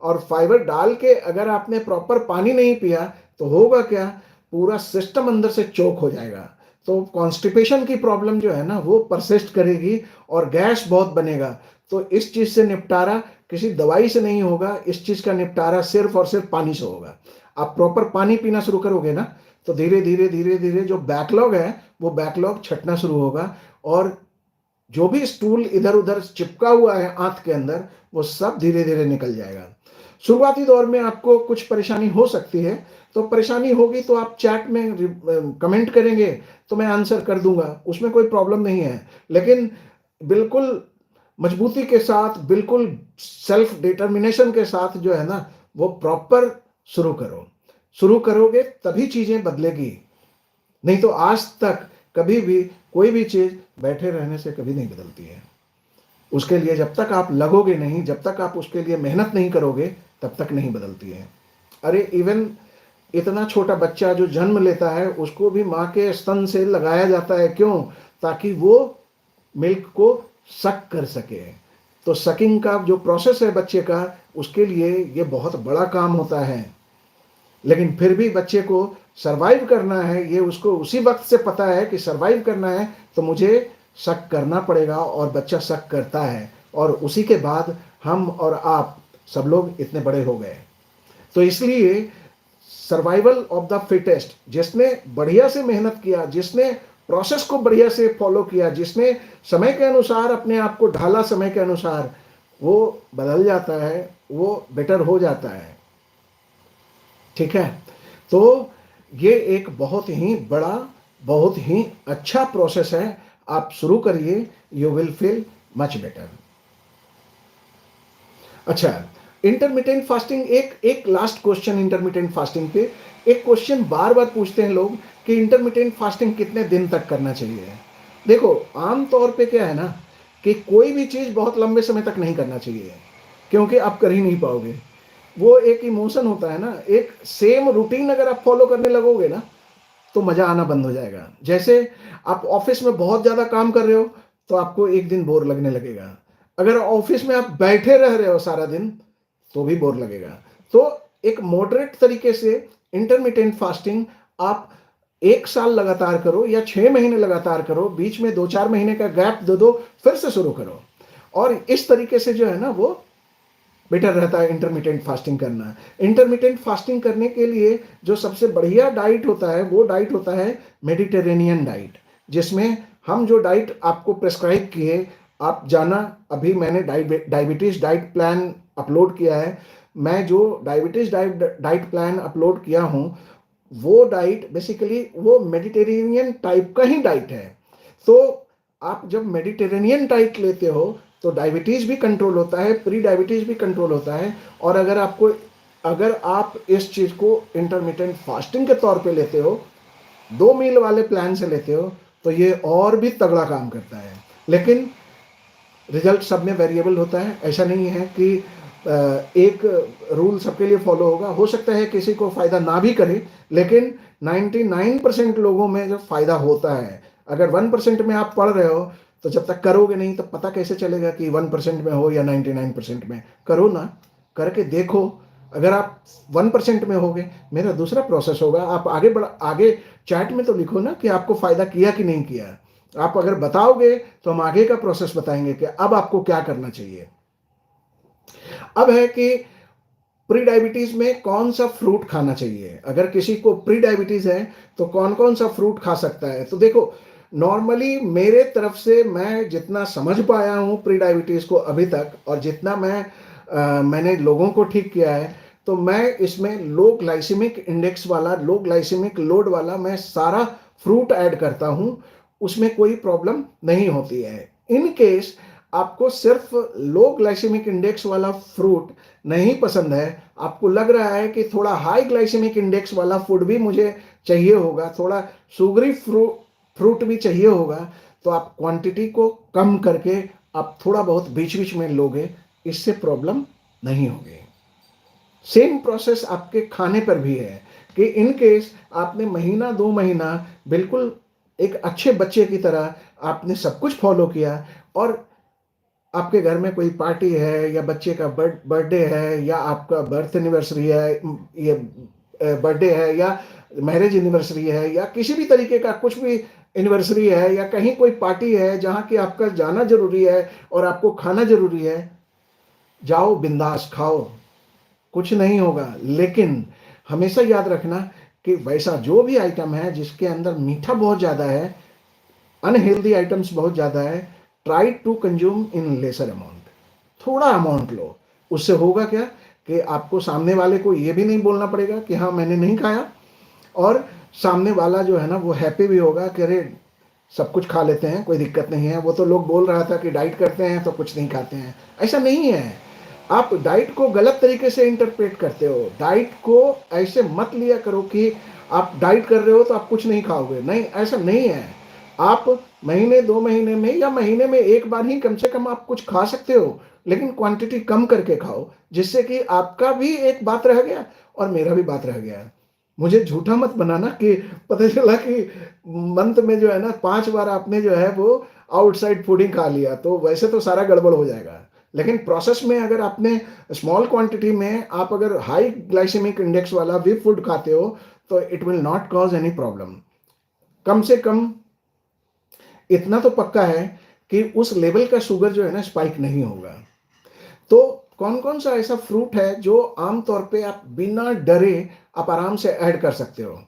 और फाइबर डाल के अगर आपने प्रॉपर पानी नहीं पिया तो होगा क्या? पूरा सिस्टम अंदर से चोक हो जाएगा। तो कॉन्स्टिपेशन की प्रॉब्लम जो है ना वो परसिस्ट करेगी और गैस बहुत बनेगा। तो इस चीज से निपटारा किसी दवाई से नहीं होगा, इस चीज का निपटारा सिर्फ और सिर्फ पानी से होगा। आप प्रॉपर पानी पीना शुरू करोगे ना तो धीरे धीरे धीरे धीरे जो बैकलॉग है वो बैकलॉग छटना शुरू होगा, और जो भी स्टूल इधर उधर चिपका हुआ है आंत के अंदर वो सब धीरे धीरे निकल जाएगा। शुरुआती दौर में आपको कुछ परेशानी हो सकती है, तो परेशानी होगी तो आप चैट में कमेंट करेंगे तो मैं आंसर कर दूंगा, उसमें कोई प्रॉब्लम नहीं है। लेकिन बिल्कुल मजबूती के साथ, बिल्कुल सेल्फ डिटर्मिनेशन के साथ जो है ना वो प्रॉपर शुरू करो। शुरू करोगे तभी चीजें बदलेगी, नहीं तो आज तक कभी भी कोई भी चीज बैठे रहने से कभी नहीं बदलती है। उसके लिए जब तक आप लगोगे नहीं, जब तक आप उसके लिए मेहनत नहीं करोगे, तब तक नहीं बदलती है। अरे इवन इतना छोटा बच्चा जो जन्म लेता है उसको भी माँ के स्तन से लगाया जाता है, क्यों? ताकि वो मिल्क को सक कर सके। तो सकिंग का जो प्रोसेस है बच्चे का, उसके लिए ये बहुत बड़ा काम होता है। लेकिन फिर भी बच्चे को सर्वाइव करना है, ये उसको उसी वक्त से पता है कि सर्वाइव करना है, तो मुझे शक करना पड़ेगा, और बच्चा शक करता है, और उसी के बाद हम और आप सब लोग इतने बड़े हो गए। तो इसलिए सर्वाइवल ऑफ द फिटेस्ट, जिसने बढ़िया से मेहनत किया, जिसने प्रोसेस को बढ़िया से फॉलो किया, जिसने समय के अनुसार अपने आप को ढाला, समय के अनुसार, वो बदल जाता है, वो बेटर हो जाता है। ठीक है, तो ये एक बहुत ही बड़ा, बहुत ही अच्छा प्रोसेस है। आप शुरू करिए, you will feel much better. अच्छा, इंटरमिटेंट फास्टिंग, एक लास्ट क्वेश्चन इंटरमिटेंट फास्टिंग पे। एक क्वेश्चन बार बार पूछते हैं लोग कि इंटरमिटेंट फास्टिंग कितने दिन तक करना चाहिए। देखो, आम तौर पे क्या है ना, कि कोई भी चीज़ बहुत लंबे समय तक नहीं करना चाहिए, क्योंकि आप कर ही नहीं पाओगे। वो एक इमोशन होता है ना, एक सेम रूटीन अगर आप फॉलो करने लगोगे ना, तो मज़ा आना बंद हो जाएगा। जैसे आप ऑफिस में बहुत ज़्यादा काम कर रहे हो, तो आपको एक दिन बोर लगने लगेगा। अगर ऑफिस में आप बैठे रह रहे हो सारा दिन, तो भी बोर लगेगा। तो एक मॉडरेट तरीके से इंटरमिटेंट फास्टिंग आप 1 साल लगातार करो, या 6 महीने लगातार करो, बीच में 2-4 महीने का गैप दे दो, फिर से शुरू करो। और इस तरीके से जो है ना, वो बेटर रहता है इंटरमिटेंट फास्टिंग करना। इंटरमिटेंट फास्टिंग करने के लिए जो सबसे बढ़िया डाइट होता है, वो डाइट होता है मेडिटेरेनियन डाइट, जिसमें हम जो डाइट आपको प्रेस्क्राइब किए, आप जाना, अभी मैंने डायबिटीज डाइट प्लान अपलोड किया है। मैं जो डायबिटीज डाइट प्लान अपलोड किया हूँ, वो डाइट बेसिकली वो मेडिटेरेनियन टाइप का ही डाइट है। तो आप जब मेडिटेरेनियन डाइट लेते हो, तो डायबिटीज़ भी कंट्रोल होता है, प्री डायबिटीज़ भी कंट्रोल होता है। और अगर आप इस चीज़ को इंटरमिटेंट फास्टिंग के तौर पे लेते हो, 2 मील वाले प्लान से लेते हो, तो ये और भी तगड़ा काम करता है। लेकिन रिजल्ट सब में वेरिएबल होता है। ऐसा नहीं है कि एक रूल सबके लिए फॉलो होगा। हो सकता है किसी को फ़ायदा ना भी करे, लेकिन 99% लोगों में जो फ़ायदा होता है। अगर 1% में आप पढ़ रहे हो, तो जब तक करोगे नहीं, तो पता कैसे चलेगा कि 1% में हो या 99% में। करो ना, करके देखो। अगर आप 1% में होगे, मेरा दूसरा प्रोसेस होगा, आप आगे चैट में तो लिखो ना कि आपको फ़ायदा किया कि नहीं किया। आप अगर बताओगे, तो हम आगे का प्रोसेस बताएंगे कि अब आपको क्या करना चाहिए। अब है कि प्री डायबिटीज में कौन सा फ्रूट खाना चाहिए। अगर किसी को प्री डायबिटीज है, तो कौन कौन सा फ्रूट खा सकता है। तो देखो, नॉर्मली मेरे तरफ से मैं जितना समझ पाया हूँ प्री डायबिटीज को अभी तक, और जितना मैंने लोगों को ठीक किया है, तो मैं इसमें लो ग्लाइसेमिक इंडेक्स वाला, लो ग्लाइसेमिक लोड वाला मैं सारा फ्रूट ऐड करता हूँ। उसमें कोई प्रॉब्लम नहीं होती है। इन केस आपको सिर्फ लो ग्लाइसेमिक इंडेक्स वाला फ्रूट नहीं पसंद है, आपको लग रहा है कि थोड़ा हाई ग्लाइसेमिक इंडेक्स वाला फूड भी मुझे चाहिए होगा, थोड़ा शुगरी फ्रूट भी चाहिए होगा, तो आप क्वांटिटी को कम करके आप थोड़ा बहुत बीच बीच में लोगे, इससे प्रॉब्लम नहीं होगी। सेम प्रोसेस आपके खाने पर भी है कि इन केस आपने महीना 2 महीना बिल्कुल एक अच्छे बच्चे की तरह आपने सब कुछ फॉलो किया, और आपके घर में कोई पार्टी है, या बच्चे का बर्थडे है, या आपका बर्थ एनिवर्सरी है, ये बर्थडे है, या मैरिज एनिवर्सरी है, या किसी भी तरीके का कुछ भी एनिवर्सरी है, या कहीं कोई पार्टी है जहाँ की आपका जाना जरूरी है और आपको खाना जरूरी है, जाओ बिंदास खाओ, कुछ नहीं होगा। लेकिन हमेशा याद रखना कि वैसा जो भी आइटम है जिसके अंदर मीठा बहुत ज़्यादा है, अनहेल्दी आइटम्स बहुत ज़्यादा है, try to consume in lesser amount. थोड़ा अमाउंट लो। उससे होगा क्या कि आपको सामने वाले को ये भी नहीं बोलना पड़ेगा कि हाँ मैंने नहीं खाया, और सामने वाला जो है ना, वो हैप्पी भी होगा कि अरे सब कुछ खा लेते हैं, कोई दिक्कत नहीं है। वो तो लोग बोल रहा था कि डाइट करते हैं तो कुछ नहीं खाते हैं। ऐसा नहीं है। आप डाइट को गलत तरीके से इंटरप्रेट करते हो। डाइट को ऐसे मत लिया करो कि आप डाइट कर रहे हो तो आप कुछ नहीं खाओगे। नहीं, ऐसा नहीं है। आप महीने 2 महीने में या महीने में एक बार ही कम से कम आप कुछ खा सकते हो, लेकिन क्वांटिटी कम करके खाओ, जिससे कि आपका भी एक बात रह गया और मेरा भी बात रह गया। मुझे झूठा मत बनाना कि पता चला कि मंथ में जो है ना 5 बार आपने जो है वो आउटसाइड फूडिंग खा लिया, तो वैसे तो सारा गड़बड़ हो जाएगा। लेकिन प्रोसेस में अगर आपने स्मॉल क्वांटिटी में आप अगर हाई ग्लाइसेमिक इंडेक्स वाला भी फूड खाते हो तो it will not cause any problem. कम से कम इतना तो पक्का है कि उस लेवल का शुगर जो है ना स्पाइक नहीं होगा। तो कौन कौन सा ऐसा फ्रूट है जो आमतौर पे आप बिना डरे आप आराम से ऐड कर सकते हो?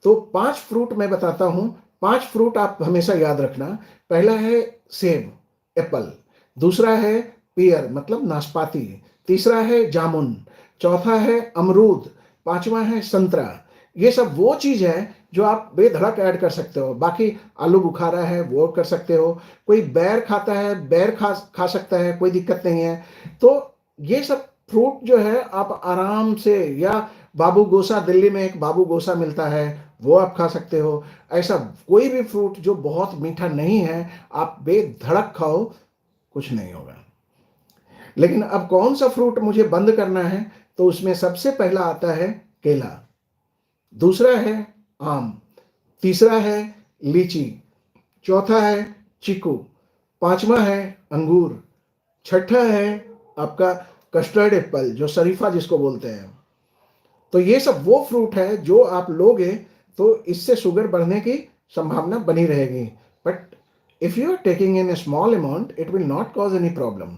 तो 5 फ्रूट मैं बताता हूं। 5 फ्रूट आप हमेशा याद रखना। पहला है सेब, एप्पल। दूसरा है पियर मतलब नाशपाती। तीसरा है जामुन। चौथा है अमरूद। पांचवा है संतरा। ये सब वो चीज है जो आप बेधड़क ऐड कर सकते हो। बाकी आलू बुखारा है वो कर सकते हो। कोई बैर खाता है, बैर खा सकता है, कोई दिक्कत नहीं है। तो ये सब फ्रूट जो है आप आराम से, या बाबू गोसा, दिल्ली में एक बाबू गोसा मिलता है वो आप खा सकते हो। ऐसा कोई भी फ्रूट जो बहुत मीठा नहीं है आप बेधड़क खाओ, कुछ नहीं होगा। लेकिन अब कौन सा फ्रूट मुझे बंद करना है, तो उसमें सबसे पहला आता है केला। दूसरा है आम। तीसरा है लीची। चौथा है चीकू। पांचवा है अंगूर। छठा है आपका कस्टर्ड एप्पल जो शरीफा जिसको बोलते हैं। तो ये सब वो फ्रूट है जो आप लोगे तो इससे शुगर बढ़ने की संभावना बनी रहेगी। But if you are taking in a small amount it will not cause any problem.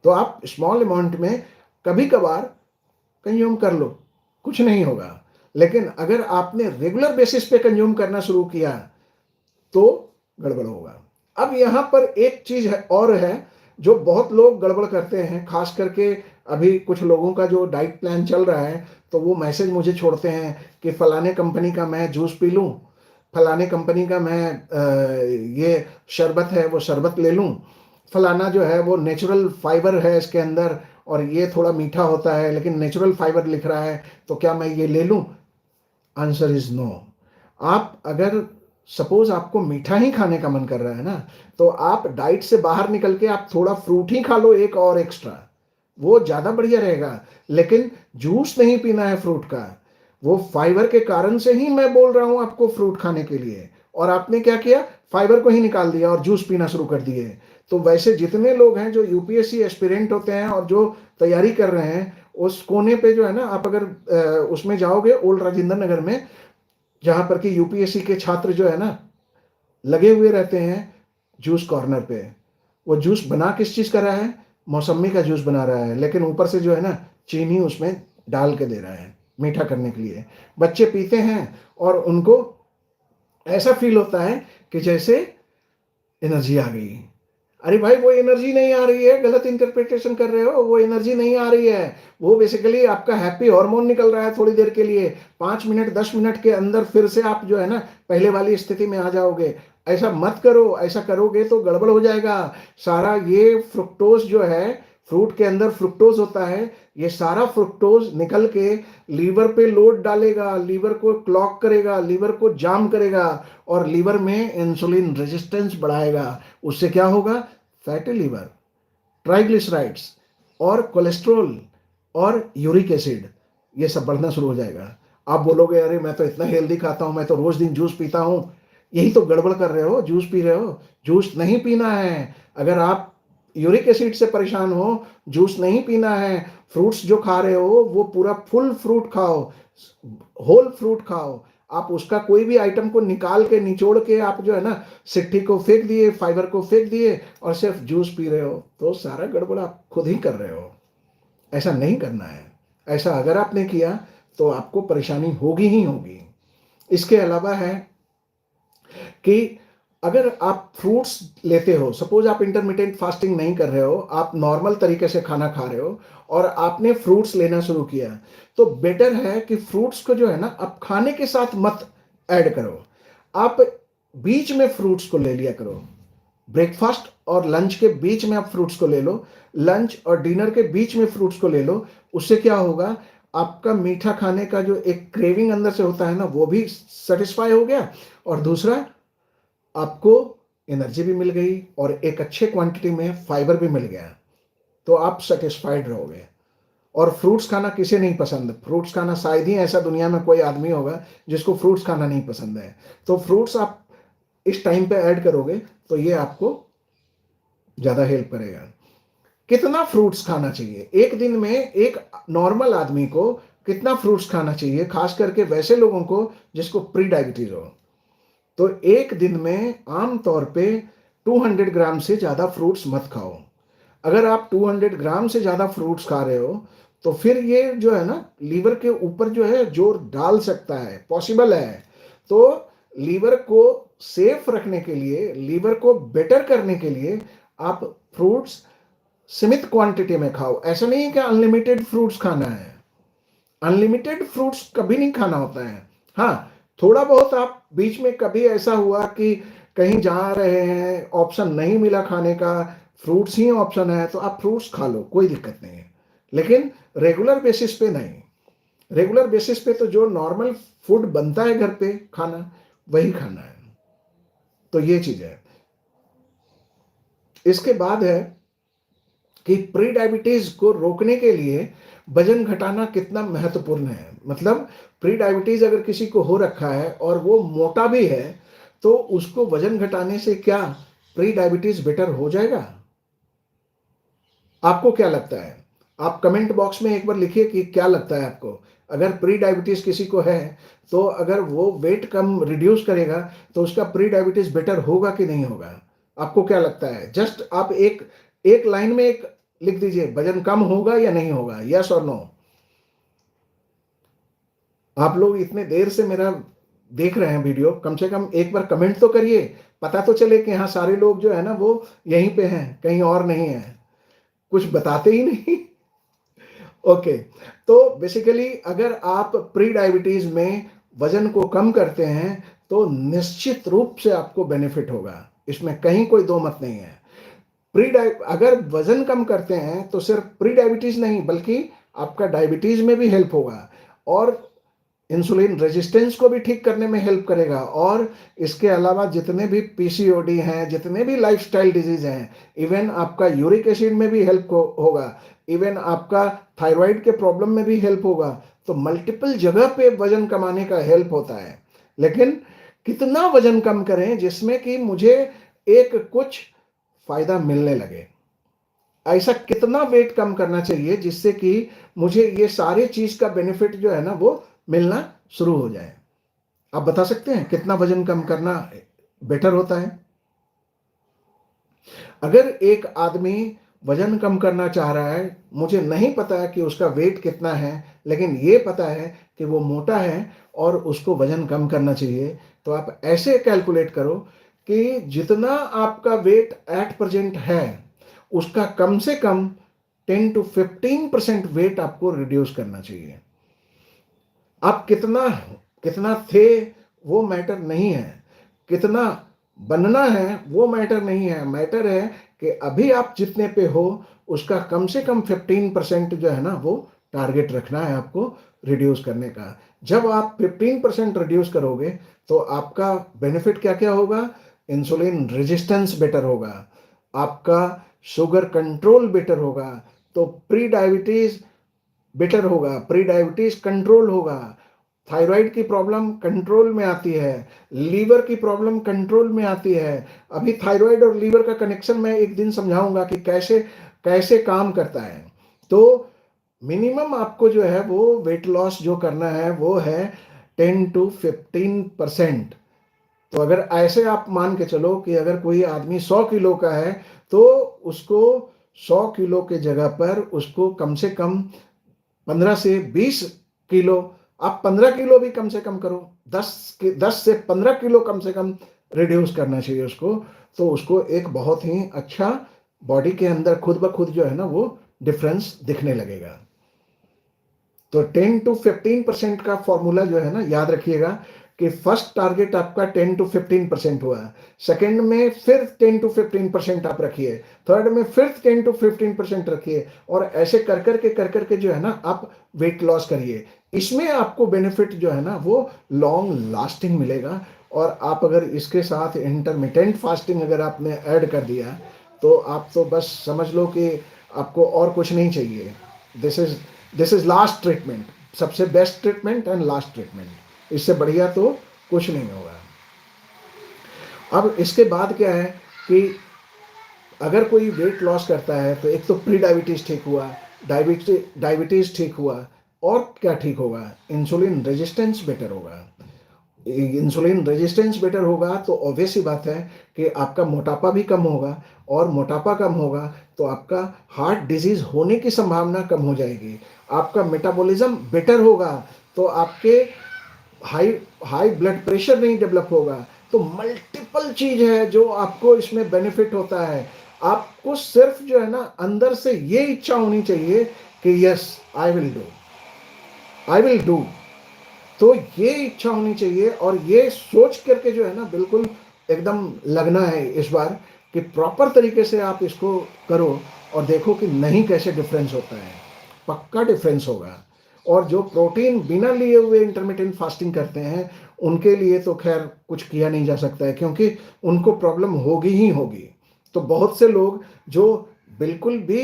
तो आप स्मॉल अमाउंट में कभी कभार कंज्यूम कर लो, कुछ नहीं होगा। लेकिन अगर आपने रेगुलर बेसिस पे कंज्यूम करना शुरू किया तो गड़बड़ होगा। अब यहां पर एक चीज है और है जो बहुत लोग गड़बड़ करते हैं, खास करके अभी कुछ लोगों का जो डाइट प्लान चल रहा है तो वो मैसेज मुझे छोड़ते हैं कि फलाने कंपनी का मैं जूस पी लूं, फलाने कंपनी का मैं ये शरबत है वो शरबत ले लूं, फलाना जो है वो नेचुरल फाइबर है इसके अंदर और ये थोड़ा मीठा होता है लेकिन नेचुरल फाइबर लिख रहा है तो क्या मैं ये ले लूं? Answer is no. आप अगर सपोज आपको मीठा ही खाने का मन कर रहा है ना, तो आप डाइट से बाहर निकल के आप थोड़ा फ्रूट ही खा लो एक और एक्स्ट्रा, वो ज्यादा बढ़िया रहेगा। लेकिन जूस नहीं पीना है फ्रूट का। वो फाइबर के कारण से ही मैं बोल रहा हूं आपको फ्रूट खाने के लिए, और आपने क्या किया, फाइबर को ही निकाल दिया और जूस पीना शुरू कर दिए। तो वैसे जितने लोग हैं जो यूपीएससी एस्पिरेंट होते हैं और जो तैयारी कर रहे हैं, उस कोने पे जो है ना, आप अगर उसमें जाओगे ओल्ड राजेंद्र नगर में, जहां पर कि यूपीएससी के छात्र जो है ना लगे हुए रहते हैं जूस कॉर्नर पे, वो जूस बना किस चीज का रहा है, मौसमी का जूस बना रहा है, लेकिन ऊपर से जो है ना चीनी उसमें डाल के दे रहा है मीठा करने के लिए। बच्चे पीते हैं और उनको ऐसा फील होता है कि जैसे एनर्जी आ गई। अरे भाई वो एनर्जी नहीं आ रही है, गलत इंटरप्रिटेशन कर रहे हो। वो एनर्जी नहीं आ रही है, वो बेसिकली आपका हैप्पी हार्मोन निकल रहा है थोड़ी देर के लिए। 5 मिनट 10 मिनट के अंदर फिर से आप जो है ना पहले वाली स्थिति में आ जाओगे। ऐसा मत करो, ऐसा करोगे तो गड़बड़ हो जाएगा। सारा ये फ्रुक्टोज जो है, फ्रूट के अंदर फ्रुक्टोज होता है, ये सारा फ्रुक्टोज निकल के लीवर पे लोड डालेगा, लीवर को क्लॉग करेगा, लीवर को जाम करेगा और लीवर में इंसुलिन रेजिस्टेंस बढ़ाएगा। उससे क्या होगा, फैटी लीवर, ट्राइग्लिसराइड्स और कोलेस्ट्रॉल और यूरिक एसिड, ये सब बढ़ना शुरू हो जाएगा। आप बोलोगे अरे मैं तो इतना हेल्दी खाता हूं, मैं तो रोज दिन जूस पीता हूं। यही तो गड़बड़ कर रहे हो, जूस पी रहे हो। जूस नहीं पीना है। अगर आप यूरिक एसिड से परेशान हो, जूस नहीं पीना है। फ्रूट्स जो खा रहे हो वो पूरा फुल फ्रूट खाओ, होल फ्रूट खाओ। आप उसका कोई भी आइटम को निकाल के निचोड़ के आप जो है ना सिट्ठी को फेंक दिए, फाइबर को फेंक दिए और सिर्फ जूस पी रहे हो, तो सारा गड़बड़ आप खुद ही कर रहे हो। ऐसा नहीं करना है। ऐसा अगर आपने किया तो आपको परेशानी होगी ही होगी। इसके अलावा है कि अगर आप फ्रूट्स लेते हो, सपोज आप इंटरमिटेंट फास्टिंग नहीं कर रहे हो, आप नॉर्मल तरीके से खाना खा रहे हो और आपने फ्रूट्स लेना शुरू किया, तो बेटर है कि फ्रूट्स को जो है ना आप खाने के साथ मत ऐड करो। आप बीच में फ्रूट्स को ले लिया करो। ब्रेकफास्ट और लंच के बीच में आप फ्रूट्स को ले लो, लंच और डिनर के बीच में फ्रूट्स को ले लो। उससे क्या होगा, आपका मीठा खाने का जो एक क्रेविंग अंदर से होता है ना वो भी सेटिस्फाई हो गया, और दूसरा आपको एनर्जी भी मिल गई और एक अच्छे क्वांटिटी में फाइबर भी मिल गया, तो आप सेटिस्फाइड रहोगे। और फ्रूट्स खाना किसे नहीं पसंद, फ्रूट्स खाना शायद ही ऐसा दुनिया में कोई आदमी होगा जिसको फ्रूट्स खाना नहीं पसंद है। तो फ्रूट्स आप इस टाइम पे ऐड करोगे तो ये आपको ज़्यादा हेल्प करेगा। कितना फ्रूट्स खाना चाहिए एक दिन में, एक नॉर्मल आदमी को कितना फ्रूट्स खाना चाहिए, खास करके वैसे लोगों को जिसको प्री डायबिटीज हो। तो एक दिन में आम तौर पे 200 ग्राम से ज़्यादा फ्रूट्स मत खाओ। अगर आप 200 ग्राम से ज़्यादा फ्रूट्स खा रहे हो तो फिर ये जो है ना लीवर के ऊपर जो है जोर डाल सकता है, पॉसिबल है। तो लीवर को सेफ रखने के लिए, लीवर को बेटर करने के लिए आप फ्रूट्स सीमित क्वांटिटी में खाओ। ऐसा नहीं है कि अनलिमिटेड फ्रूट्स खाना है, अनलिमिटेड फ्रूट्स कभी नहीं खाना होता है। हाँ, थोड़ा बहुत आप बीच में कभी ऐसा हुआ कि कहीं जा रहे हैं, ऑप्शन नहीं मिला खाने का, फ्रूट्स ही ऑप्शन है, तो आप फ्रूट्स खा लो, कोई दिक्कत नहीं है। लेकिन रेगुलर बेसिस पे नहीं। रेगुलर बेसिस पे तो जो नॉर्मल फूड बनता है घर पे खाना, वही खाना है। तो ये चीज है। इसके बाद है कि प्री डायबिटीज को रोकने के लिए वजन घटाना कितना महत्वपूर्ण है। मतलब प्री डायबिटीज अगर किसी को हो रखा है और वो मोटा भी है, तो उसको वजन घटाने से क्या प्री डायबिटीज बेटर हो जाएगा? आपको क्या लगता है? आप कमेंट बॉक्स में एक बार लिखिए कि क्या लगता है आपको। अगर प्री डायबिटीज किसी को है, तो अगर वो वेट कम रिड्यूस करेगा तो उसका प्री डायबिटीज बेटर होगा कि नहीं होगा? आपको क्या लगता है? जस्ट आप एक एक लाइन में एक लिख दीजिए, वजन कम होगा या नहीं होगा, यस और नो। आप लोग इतने देर से मेरा देख रहे हैं वीडियो, कम से कम एक बार कमेंट तो करिए, पता तो चले कि हाँ सारे लोग जो है ना वो यहीं पे हैं, कहीं और नहीं है, कुछ बताते ही नहीं। ओके, तो बेसिकली अगर आप प्री डायबिटीज में वजन को कम करते हैं तो निश्चित रूप से आपको बेनिफिट होगा, इसमें कहीं कोई दो मत नहीं है। अगर वजन कम करते हैं तो सिर्फ प्री डायबिटीज नहीं बल्कि आपका डायबिटीज में भी हेल्प होगा, और इंसुलिन रेजिस्टेंस को भी ठीक करने में हेल्प करेगा। और इसके अलावा जितने भी पीसीओडी हैं, जितने भी लाइफस्टाइल डिजीज हैं, इवन आपका यूरिक एसिड में भी हेल्प होगा, इवन आपका थायराइड के प्रॉब्लम में भी हेल्प होगा। तो मल्टीपल जगह पे वजन कमाने का हेल्प होता है। लेकिन कितना वजन कम करें जिसमें कि मुझे एक कुछ फायदा मिलने लगे? ऐसा कितना वेट कम करना चाहिए जिससे कि मुझे ये सारे चीज का बेनिफिट जो है ना वो मिलना शुरू हो जाए? आप बता सकते हैं कितना वजन कम करना बेटर होता है? अगर एक आदमी वजन कम करना चाह रहा है, मुझे नहीं पता है कि उसका वेट कितना है, लेकिन ये पता है कि वो मोटा है और उसको वजन कम करना चाहिए, तो आप ऐसे कैलकुलेट करो कि जितना आपका वेट एट प्रेजेंट है उसका कम से कम 10 to 15% वेट आपको रिड्यूस करना चाहिए। आप कितना कितना थे वो मैटर नहीं है, कितना बनना है वो मैटर नहीं है। मैटर है कि अभी आप जितने पे हो उसका कम से कम 15% जो है ना वो टारगेट रखना है आपको रिड्यूस करने का। जब आप 15% रिड्यूस करोगे तो आपका बेनिफिट क्या क्या होगा? इंसुलिन रेजिस्टेंस बेटर होगा, आपका शुगर कंट्रोल बेटर होगा, तो प्री डायबिटीज बेटर होगा, प्री डायबिटीज कंट्रोल होगा, थायराइड की प्रॉब्लम कंट्रोल में आती है, लीवर की प्रॉब्लम कंट्रोल में आती है। अभी थायराइड और लीवर का कनेक्शन मैं एक दिन समझाऊंगा कि कैसे कैसे काम करता है। तो मिनिमम आपको जो है वो वेट लॉस जो करना है वो है 10 to 15%। तो अगर ऐसे आप मान के चलो कि अगर कोई आदमी 100 किलो का है तो उसको 100 किलो के जगह पर उसको कम से कम 15 से 20 किलो, आप 15 किलो भी कम से कम करो, 10 से 15 किलो कम से कम रिड्यूस करना चाहिए उसको। तो उसको एक बहुत ही अच्छा बॉडी के अंदर खुद ब खुद जो है ना वो डिफरेंस दिखने लगेगा। तो 10 to 15% का फॉर्मूला जो है ना याद रखिएगा कि फर्स्ट टारगेट आपका 10 to 15% हुआ, सेकंड में फिर 10 to 15% आप रखिए, थर्ड में फिर 10 to 15% रखिए, और ऐसे कर करके जो है ना आप वेट लॉस करिए। इसमें आपको बेनिफिट जो है ना वो लॉन्ग लास्टिंग मिलेगा। और आप अगर इसके साथ इंटरमिटेंट फास्टिंग अगर आपने ऐड कर दिया तो आप तो बस समझ लो कि आपको और कुछ नहीं चाहिए। This is this is last treatment, सबसे best treatment and last treatment, इससे बढ़िया तो कुछ नहीं होगा। अब इसके बाद क्या है कि अगर कोई वेट लॉस करता है तो एक तो प्री डायबिटीज ठीक हुआ, डायबिटीज ठीक हुआ, और क्या ठीक होगा, इंसुलिन रेजिस्टेंस बेटर होगा। इंसुलिन रेजिस्टेंस बेटर होगा तो ऑब्वियस ही बात है कि आपका मोटापा भी कम होगा, और मोटापा कम होगा तो आपका हार्ट डिजीज होने की संभावना कम हो जाएगी। आपका मेटाबॉलिज्म बेटर होगा तो आपके हाई हाई ब्लड प्रेशर नहीं डेवलप होगा। तो मल्टीपल चीज है जो आपको इसमें बेनिफिट होता है। आपको सिर्फ जो है ना अंदर से ये इच्छा होनी चाहिए कि yes I will do, I will do. तो ये इच्छा होनी चाहिए और ये सोच करके जो है ना बिल्कुल एकदम लगना है इस बार कि प्रॉपर तरीके से आप इसको करो और देखो कि नहीं कैसे डिफरेंस होता है। पक्का डिफरेंस होगा। और जो प्रोटीन बिना लिए हुए इंटरमिटेंट फास्टिंग करते हैं उनके लिए तो खैर कुछ किया नहीं जा सकता है, क्योंकि उनको प्रॉब्लम होगी ही होगी। तो बहुत से लोग जो बिल्कुल भी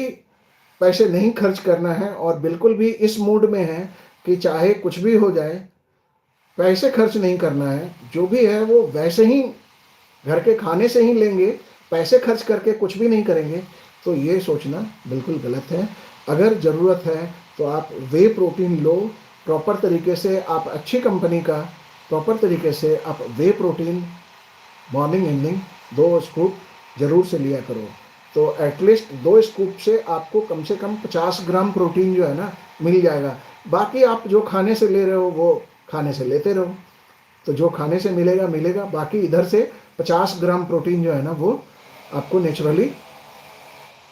पैसे नहीं खर्च करना है और बिल्कुल भी इस मूड में है कि चाहे कुछ भी हो जाए पैसे खर्च नहीं करना है, जो भी है वो वैसे ही घर के खाने से ही लेंगे, पैसे खर्च करके कुछ भी नहीं करेंगे, तो ये सोचना बिल्कुल गलत है। अगर ज़रूरत है तो आप वे प्रोटीन लो प्रॉपर तरीके से, आप अच्छी कंपनी का प्रॉपर तरीके से आप वे प्रोटीन मॉर्निंग इवनिंग 2 स्कूप ज़रूर से लिया करो। तो एटलीस्ट 2 स्कूप से आपको कम से कम 50 ग्राम प्रोटीन जो है ना मिल जाएगा। बाकी आप जो खाने से ले रहे हो वो खाने से लेते रहो, तो जो खाने से मिलेगा मिलेगा, बाकी इधर से 50 ग्राम प्रोटीन जो है ना वो आपको नेचुरली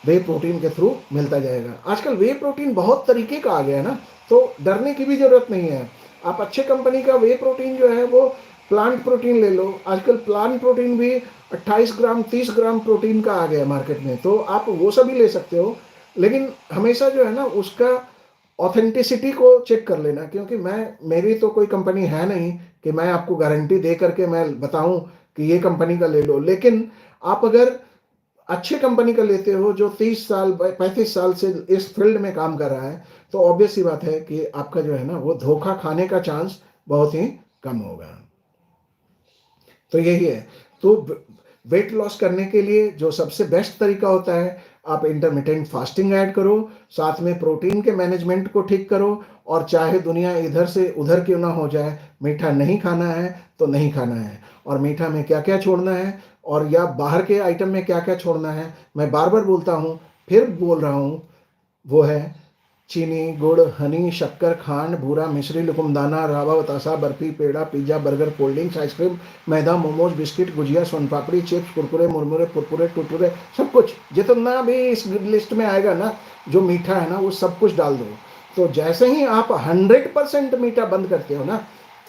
वे प्रोटीन के थ्रू मिलता जाएगा। आजकल वे प्रोटीन बहुत तरीके का आ गया है ना, तो डरने की भी जरूरत नहीं है। आप अच्छे कंपनी का वे प्रोटीन जो है वो प्लांट प्रोटीन ले लो। आजकल प्लांट प्रोटीन भी 28 ग्राम 30 ग्राम प्रोटीन का आ गया मार्केट में, तो आप वो सभी ले सकते हो। लेकिन हमेशा जो है ना उसका ऑथेंटिसिटी को चेक कर लेना, क्योंकि मेरी तो कोई कंपनी है नहीं कि मैं आपको गारंटी दे करके मैं बताऊं कि ये कंपनी का ले लो। लेकिन आप अगर अच्छे कंपनी का लेते हो जो 30 साल 35 साल से इस फील्ड में काम कर रहा है, तो ऑब्वियस सी बात है कि आपका जो है ना वो धोखा खाने का चांस बहुत ही कम होगा। तो यही है। तो वेट लॉस करने के लिए जो सबसे बेस्ट तरीका होता है, आप इंटरमिटेंट फास्टिंग ऐड करो, साथ में प्रोटीन के मैनेजमेंट को ठीक करो, और चाहे दुनिया इधर से उधर क्यों ना हो जाए, मीठा नहीं खाना है तो नहीं खाना है। और मीठा में क्या क्या छोड़ना है और या बाहर के आइटम में क्या क्या छोड़ना है, मैं बार बार बोलता हूँ, फिर बोल रहा हूँ, वो है चीनी, गुड़, हनी, शक्कर, खांड, भूरा, मिश्री, लुकुमदाना, रावा, बतासा, बर्फी, पेड़ा, pizza, burger, cold drinks, ice cream, मैदा, मोमोज, बिस्किट, गुजिया, सोनपापड़ी, चिप्स, कुरकुरे, मुरमुरे, कुरकुरे, टुटुरे, सब कुछ जितना भी इस लिस्ट में आएगा ना जो मीठा है ना वो सब कुछ डाल दो। तो जैसे ही आप 100% मीठा बंद करते हो ना,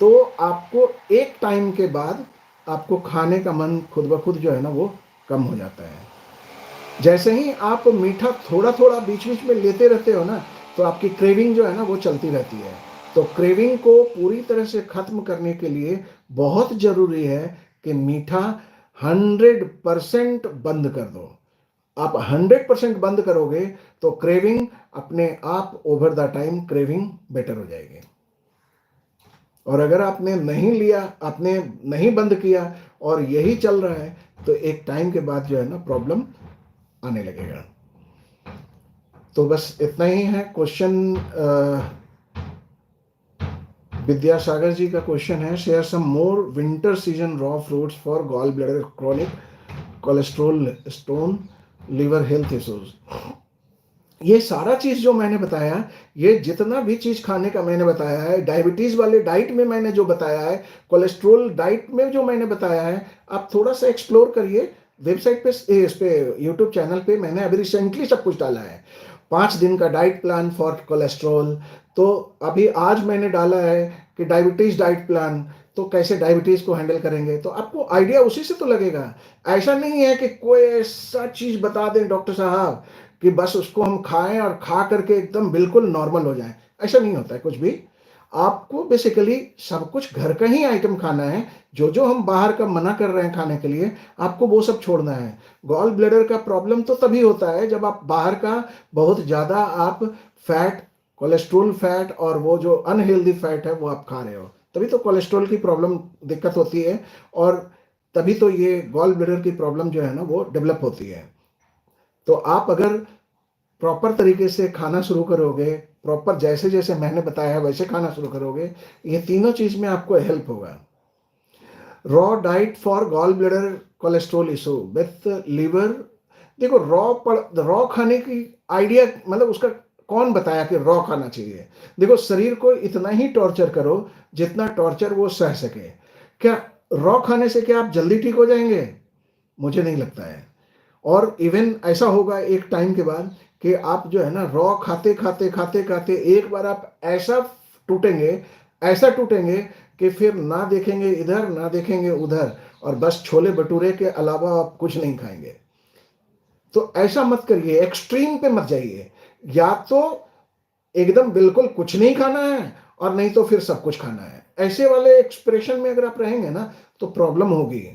तो आपको एक टाइम के बाद आपको खाने का मन खुद ब खुद जो है ना वो कम हो जाता है। जैसे ही आप मीठा थोड़ा थोड़ा बीच बीच में लेते रहते हो ना, तो आपकी क्रेविंग जो है ना वो चलती रहती है। तो क्रेविंग को पूरी तरह से खत्म करने के लिए बहुत जरूरी है कि मीठा 100% बंद कर दो। आप 100% बंद करोगे तो क्रेविंग अपने आप over the time craving better हो जाएगी। और अगर आपने नहीं लिया, आपने नहीं बंद किया और यही चल रहा है, तो एक टाइम के बाद जो है ना प्रॉब्लम आने लगेगा। तो बस इतना ही है क्वेश्चन। विद्यासागर जी का क्वेश्चन है, share some more winter season raw fruits for gall bladder, chronic cholesterol, stone, liver health issues. ये सारा चीज जो मैंने बताया, ये जितना भी चीज खाने का मैंने बताया है, डायबिटीज वाले डाइट में मैंने जो बताया है, कोलेस्ट्रोल डाइट में जो मैंने बताया है, आप थोड़ा सा एक्सप्लोर करिए। वेबसाइट पे, इस पे यूट्यूब चैनल पे मैंने अभी रिसेंटली सब कुछ डाला है। 5 दिन का डाइट प्लान फॉर कोलेस्ट्रोल। तो अभी आज मैंने डाला है कि डायबिटीज डाइट प्लान, तो कैसे डायबिटीज को हैंडल करेंगे, तो आपको आइडिया उसी से तो लगेगा। ऐसा नहीं है कि कोई ऐसा चीज बता दें डॉक्टर साहब कि बस उसको हम खाएं और खा करके एकदम बिल्कुल नॉर्मल हो जाए। ऐसा नहीं होता है कुछ भी। आपको बेसिकली सब कुछ घर का ही आइटम खाना है। जो जो हम बाहर का मना कर रहे हैं खाने के लिए, आपको वो सब छोड़ना है। गॉल ब्लैडर का प्रॉब्लम तो तभी होता है जब आप बाहर का बहुत ज़्यादा आप फैट, कोलेस्ट्रोल फैट और वो जो अनहेल्दी फैट है वो आप खा रहे हो, तभी तो कोलेस्ट्रोल की प्रॉब्लम दिक्कत होती है, और तभी तो ये गॉल ब्लैडर की प्रॉब्लम जो है ना वो डेवलप होती है। तो आप अगर प्रॉपर तरीके से खाना शुरू करोगे, प्रॉपर जैसे-जैसे मैंने बताया वैसे खाना शुरू करोगे, ये तीनों चीज़ में आपको हेल्प होगा। Raw diet for gall bladder cholesterol issue with liver. देखो रॉ खाने की आइडिया मतलब उसका कौन बताया कि रॉ खाना चाहिए? देखो शरीर को इतना ही टॉर्चर करो जितना टॉर्चर वो सह सके। क्या रॉ खाने से क्या आप जल्दी ठीक हो जाएँगे? मुझे नहीं लगता है। और इवन ऐसा होगा एक टाइम के बाद कि आप जो है ना रॉ खाते-खाते एक बार आप ऐसा टूटेंगे कि फिर ना देखेंगे इधर, ना देखेंगे उधर और बस छोले-भटूरे के अलावा आप कुछ नहीं खाएँगे। तो ऐसा मत करिए, एक्सट्रीम पे मत जाइए। या तो एकदम बिल्कुल कुछ नहीं खाना है और नहीं तो फिर सब कुछ खाना है। ऐसे वाले एक्सप्रेशन में अगर आप रहेंगे ना तो प्रॉब्लम होगी।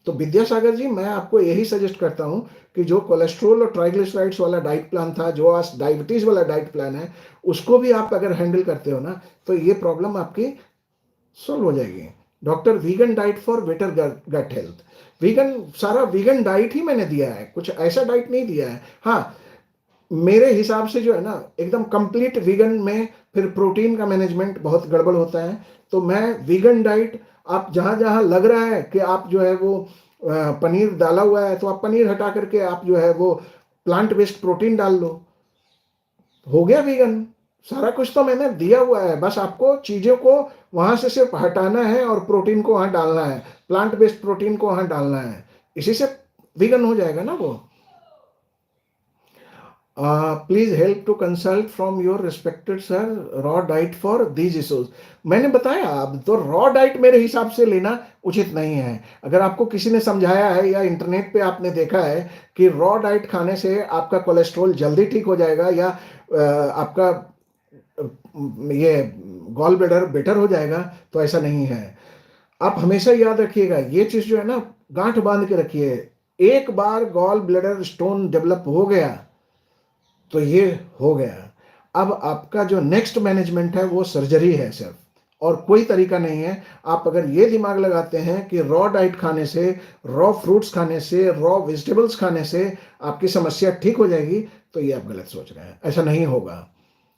तो विद्यासागर जी मैं आपको यही सजेस्ट करता हूँ कि जो कोलेस्ट्रॉल और ट्राइग्लिसराइड्स वाला डाइट प्लान था, जो आज डायबिटीज़ वाला डाइट प्लान है, उसको भी आप अगर हैंडल करते हो ना, तो ये प्रॉब्लम आपकी सॉल्व हो जाएगी। Doctor vegan diet for better gut health. Vegan सारा वीगन डाइट ही मैंने दिया है, कुछ ऐसा डाइट नहीं दिया है। हाँ, मेरे हिसाब से जो है ना एकदम कंप्लीट वीगन में फिर प्रोटीन का मैनेजमेंट बहुत गड़बड़ होता है। तो मैं वीगन डाइट आप जहाँ-जहाँ लग रहा है कि आप जो है वो पनीर डाला हुआ है तो आप पनीर हटा करके आप जो है वो प्लांट बेस्ड प्रोटीन डाल लो। हो गया वीगन। सारा कुछ तो मैंने दिया हुआ है, बस आपको चीज़ों को वहाँ से सिर्फ हटाना है और प्रोटीन को वहाँ डालना है। प्लांट बेस्ड प्रोटीन को वहाँ डालना है। इसी से वीगन हो जाएगा ना वो। Please help to consult from your respected sir raw diet for these issues. मैंने बताया अब तो रॉ डाइट मेरे हिसाब से लेना उचित नहीं है। अगर आपको किसी ने समझाया है या इंटरनेट पे आपने देखा है कि रॉ डाइट खाने से आपका कोलेस्ट्रॉल जल्दी ठीक हो जाएगा या आपका ये गॉल ब्लैडर बेटर हो जाएगा, तो ऐसा नहीं है। आप हमेशा याद रखिएगा ये चीज जो है ना गांठ बांध के रखिए। एक बार गॉल ब्लैडर स्टोन डेवलप हो गया तो ये हो गया। अब आपका जो नेक्स्ट मैनेजमेंट है वो सर्जरी है सिर्फ, और कोई तरीका नहीं है। आप अगर ये दिमाग लगाते हैं कि रॉ डाइट खाने से, रॉ फ्रूट्स खाने से, रॉ वेजिटेबल्स खाने से आपकी समस्या ठीक हो जाएगी, तो ये आप गलत सोच रहे हैं। ऐसा नहीं होगा।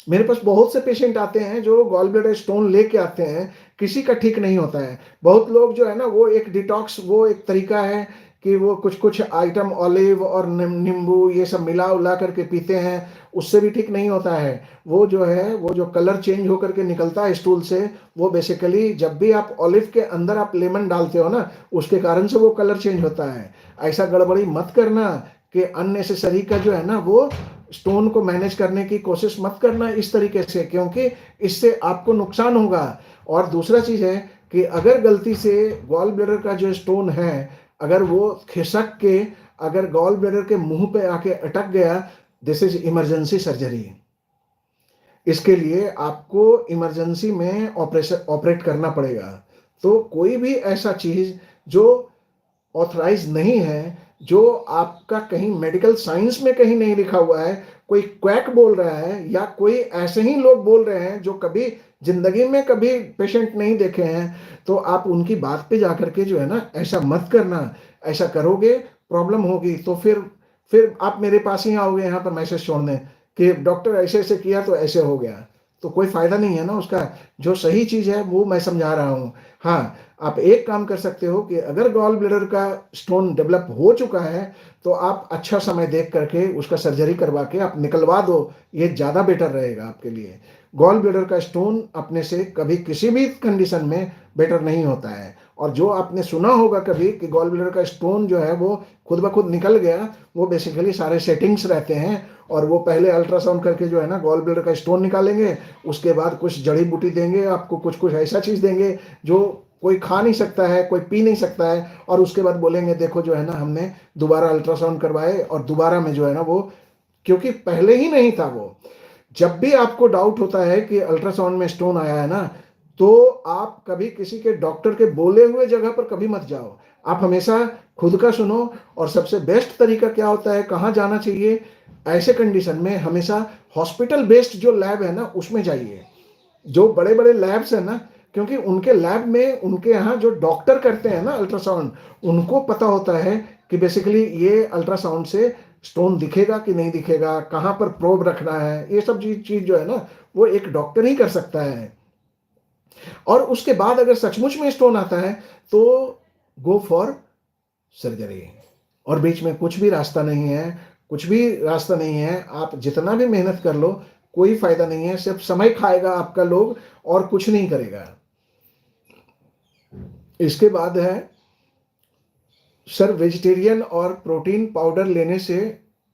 मेरे पास बहुत से पेशेंट आते हैं जो गॉल ब्लैडर स्टोन लेके आते हैं, किसी का ठीक नहीं होता है। बहुत लोग जो है ना वो एक डिटॉक्स, वो एक तरीका है कि वो कुछ कुछ आइटम ऑलिव और नींबू ये सब मिला उला करके पीते हैं, उससे भी ठीक नहीं होता है। वो जो है वो जो कलर चेंज होकर के निकलता है स्टूल से, वो बेसिकली जब भी आप ऑलिव के अंदर आप लेमन डालते हो ना, उसके कारण से वो कलर चेंज होता है। ऐसा गड़बड़ी मत करना कि अननेसेसरी का जो है ना वो स्टोन को मैनेज करने की कोशिश मत करना इस तरीके से, क्योंकि इससे आपको नुकसान होगा। और दूसरा चीज है कि अगर गलती से गॉल ब्लैडर का जो स्टोन है अगर वो खिसक के अगर गॉल ब्लैडर के मुंह पे आके अटक गया, दिस इज इमरजेंसी सर्जरी। इसके लिए आपको इमरजेंसी में ऑपरेट करना पड़ेगा। तो कोई भी ऐसा चीज जो ऑथराइज नहीं है, जो आपका कहीं मेडिकल साइंस में कहीं नहीं लिखा हुआ है, कोई क्वैक बोल रहा है या कोई ऐसे ही लोग बोल रहे हैं जो कभी जिंदगी में कभी पेशेंट नहीं देखे हैं, तो आप उनकी बात पे जाकर के जो है ना ऐसा मत करना। ऐसा करोगे प्रॉब्लम होगी। तो फिर आप मेरे पास ही आओगे यहाँ पर मैसेज छोड़ने कि डॉक्टर ऐसे ऐसे किया तो ऐसे हो गया, तो कोई फायदा नहीं है ना उसका। जो सही चीज है वो मैं समझा रहा हूँ। हाँ, आप एक काम कर सकते हो कि अगर गॉल ब्लैडर का स्टोन डेवलप हो चुका है तो आप अच्छा समय देख करके उसका सर्जरी करवा के आप निकलवा दो, ये ज़्यादा बेटर रहेगा आपके लिए। गॉल ब्लैडर का स्टोन अपने से कभी किसी भी कंडीशन में बेटर नहीं होता है। और जो आपने सुना होगा कभी कि गॉल ब्लैडर का स्टोन जो है वो खुद ब खुद निकल गया, वो बेसिकली सारे सेटिंग्स रहते हैं। और वो पहले अल्ट्रासाउंड करके जो है ना गॉल ब्लैडर का स्टोन निकालेंगे, उसके बाद कुछ जड़ी बूटी देंगे आपको, कुछ कुछ ऐसा चीज़ देंगे जो कोई खा नहीं सकता है, कोई पी नहीं सकता है, और उसके बाद बोलेंगे देखो जो है ना हमने दोबारा अल्ट्रासाउंड करवाए और दोबारा में जो है ना वो, क्योंकि पहले ही नहीं था वो। जब भी आपको डाउट होता है कि अल्ट्रासाउंड में स्टोन आया है ना, तो आप कभी किसी के डॉक्टर के बोले हुए जगह पर कभी मत जाओ। आप हमेशा खुद का सुनो। और सबसे बेस्ट तरीका क्या होता है, कहाँ जाना चाहिए ऐसे कंडीशन में, हमेशा हॉस्पिटल बेस्ड जो लैब है ना उसमें जाइए। जो बड़े बड़े लैब्स हैं ना, क्योंकि उनके लैब में उनके यहाँ जो डॉक्टर करते हैं ना अल्ट्रासाउंड, उनको पता होता है कि बेसिकली ये अल्ट्रासाउंड से स्टोन दिखेगा कि नहीं दिखेगा, कहाँ पर प्रोब रखना है, ये सब चीज जो है ना वो एक डॉक्टर ही कर सकता है। और उसके बाद अगर सचमुच में स्टोन आता है तो गो फॉर सर्जरी। और बीच में कुछ भी रास्ता नहीं है, कुछ भी रास्ता नहीं है। आप जितना भी मेहनत कर लो कोई फायदा नहीं है, सिर्फ समय खाएगा आपका लोग और कुछ नहीं करेगा। इसके बाद है सर वेजिटेरियन और प्रोटीन पाउडर लेने से,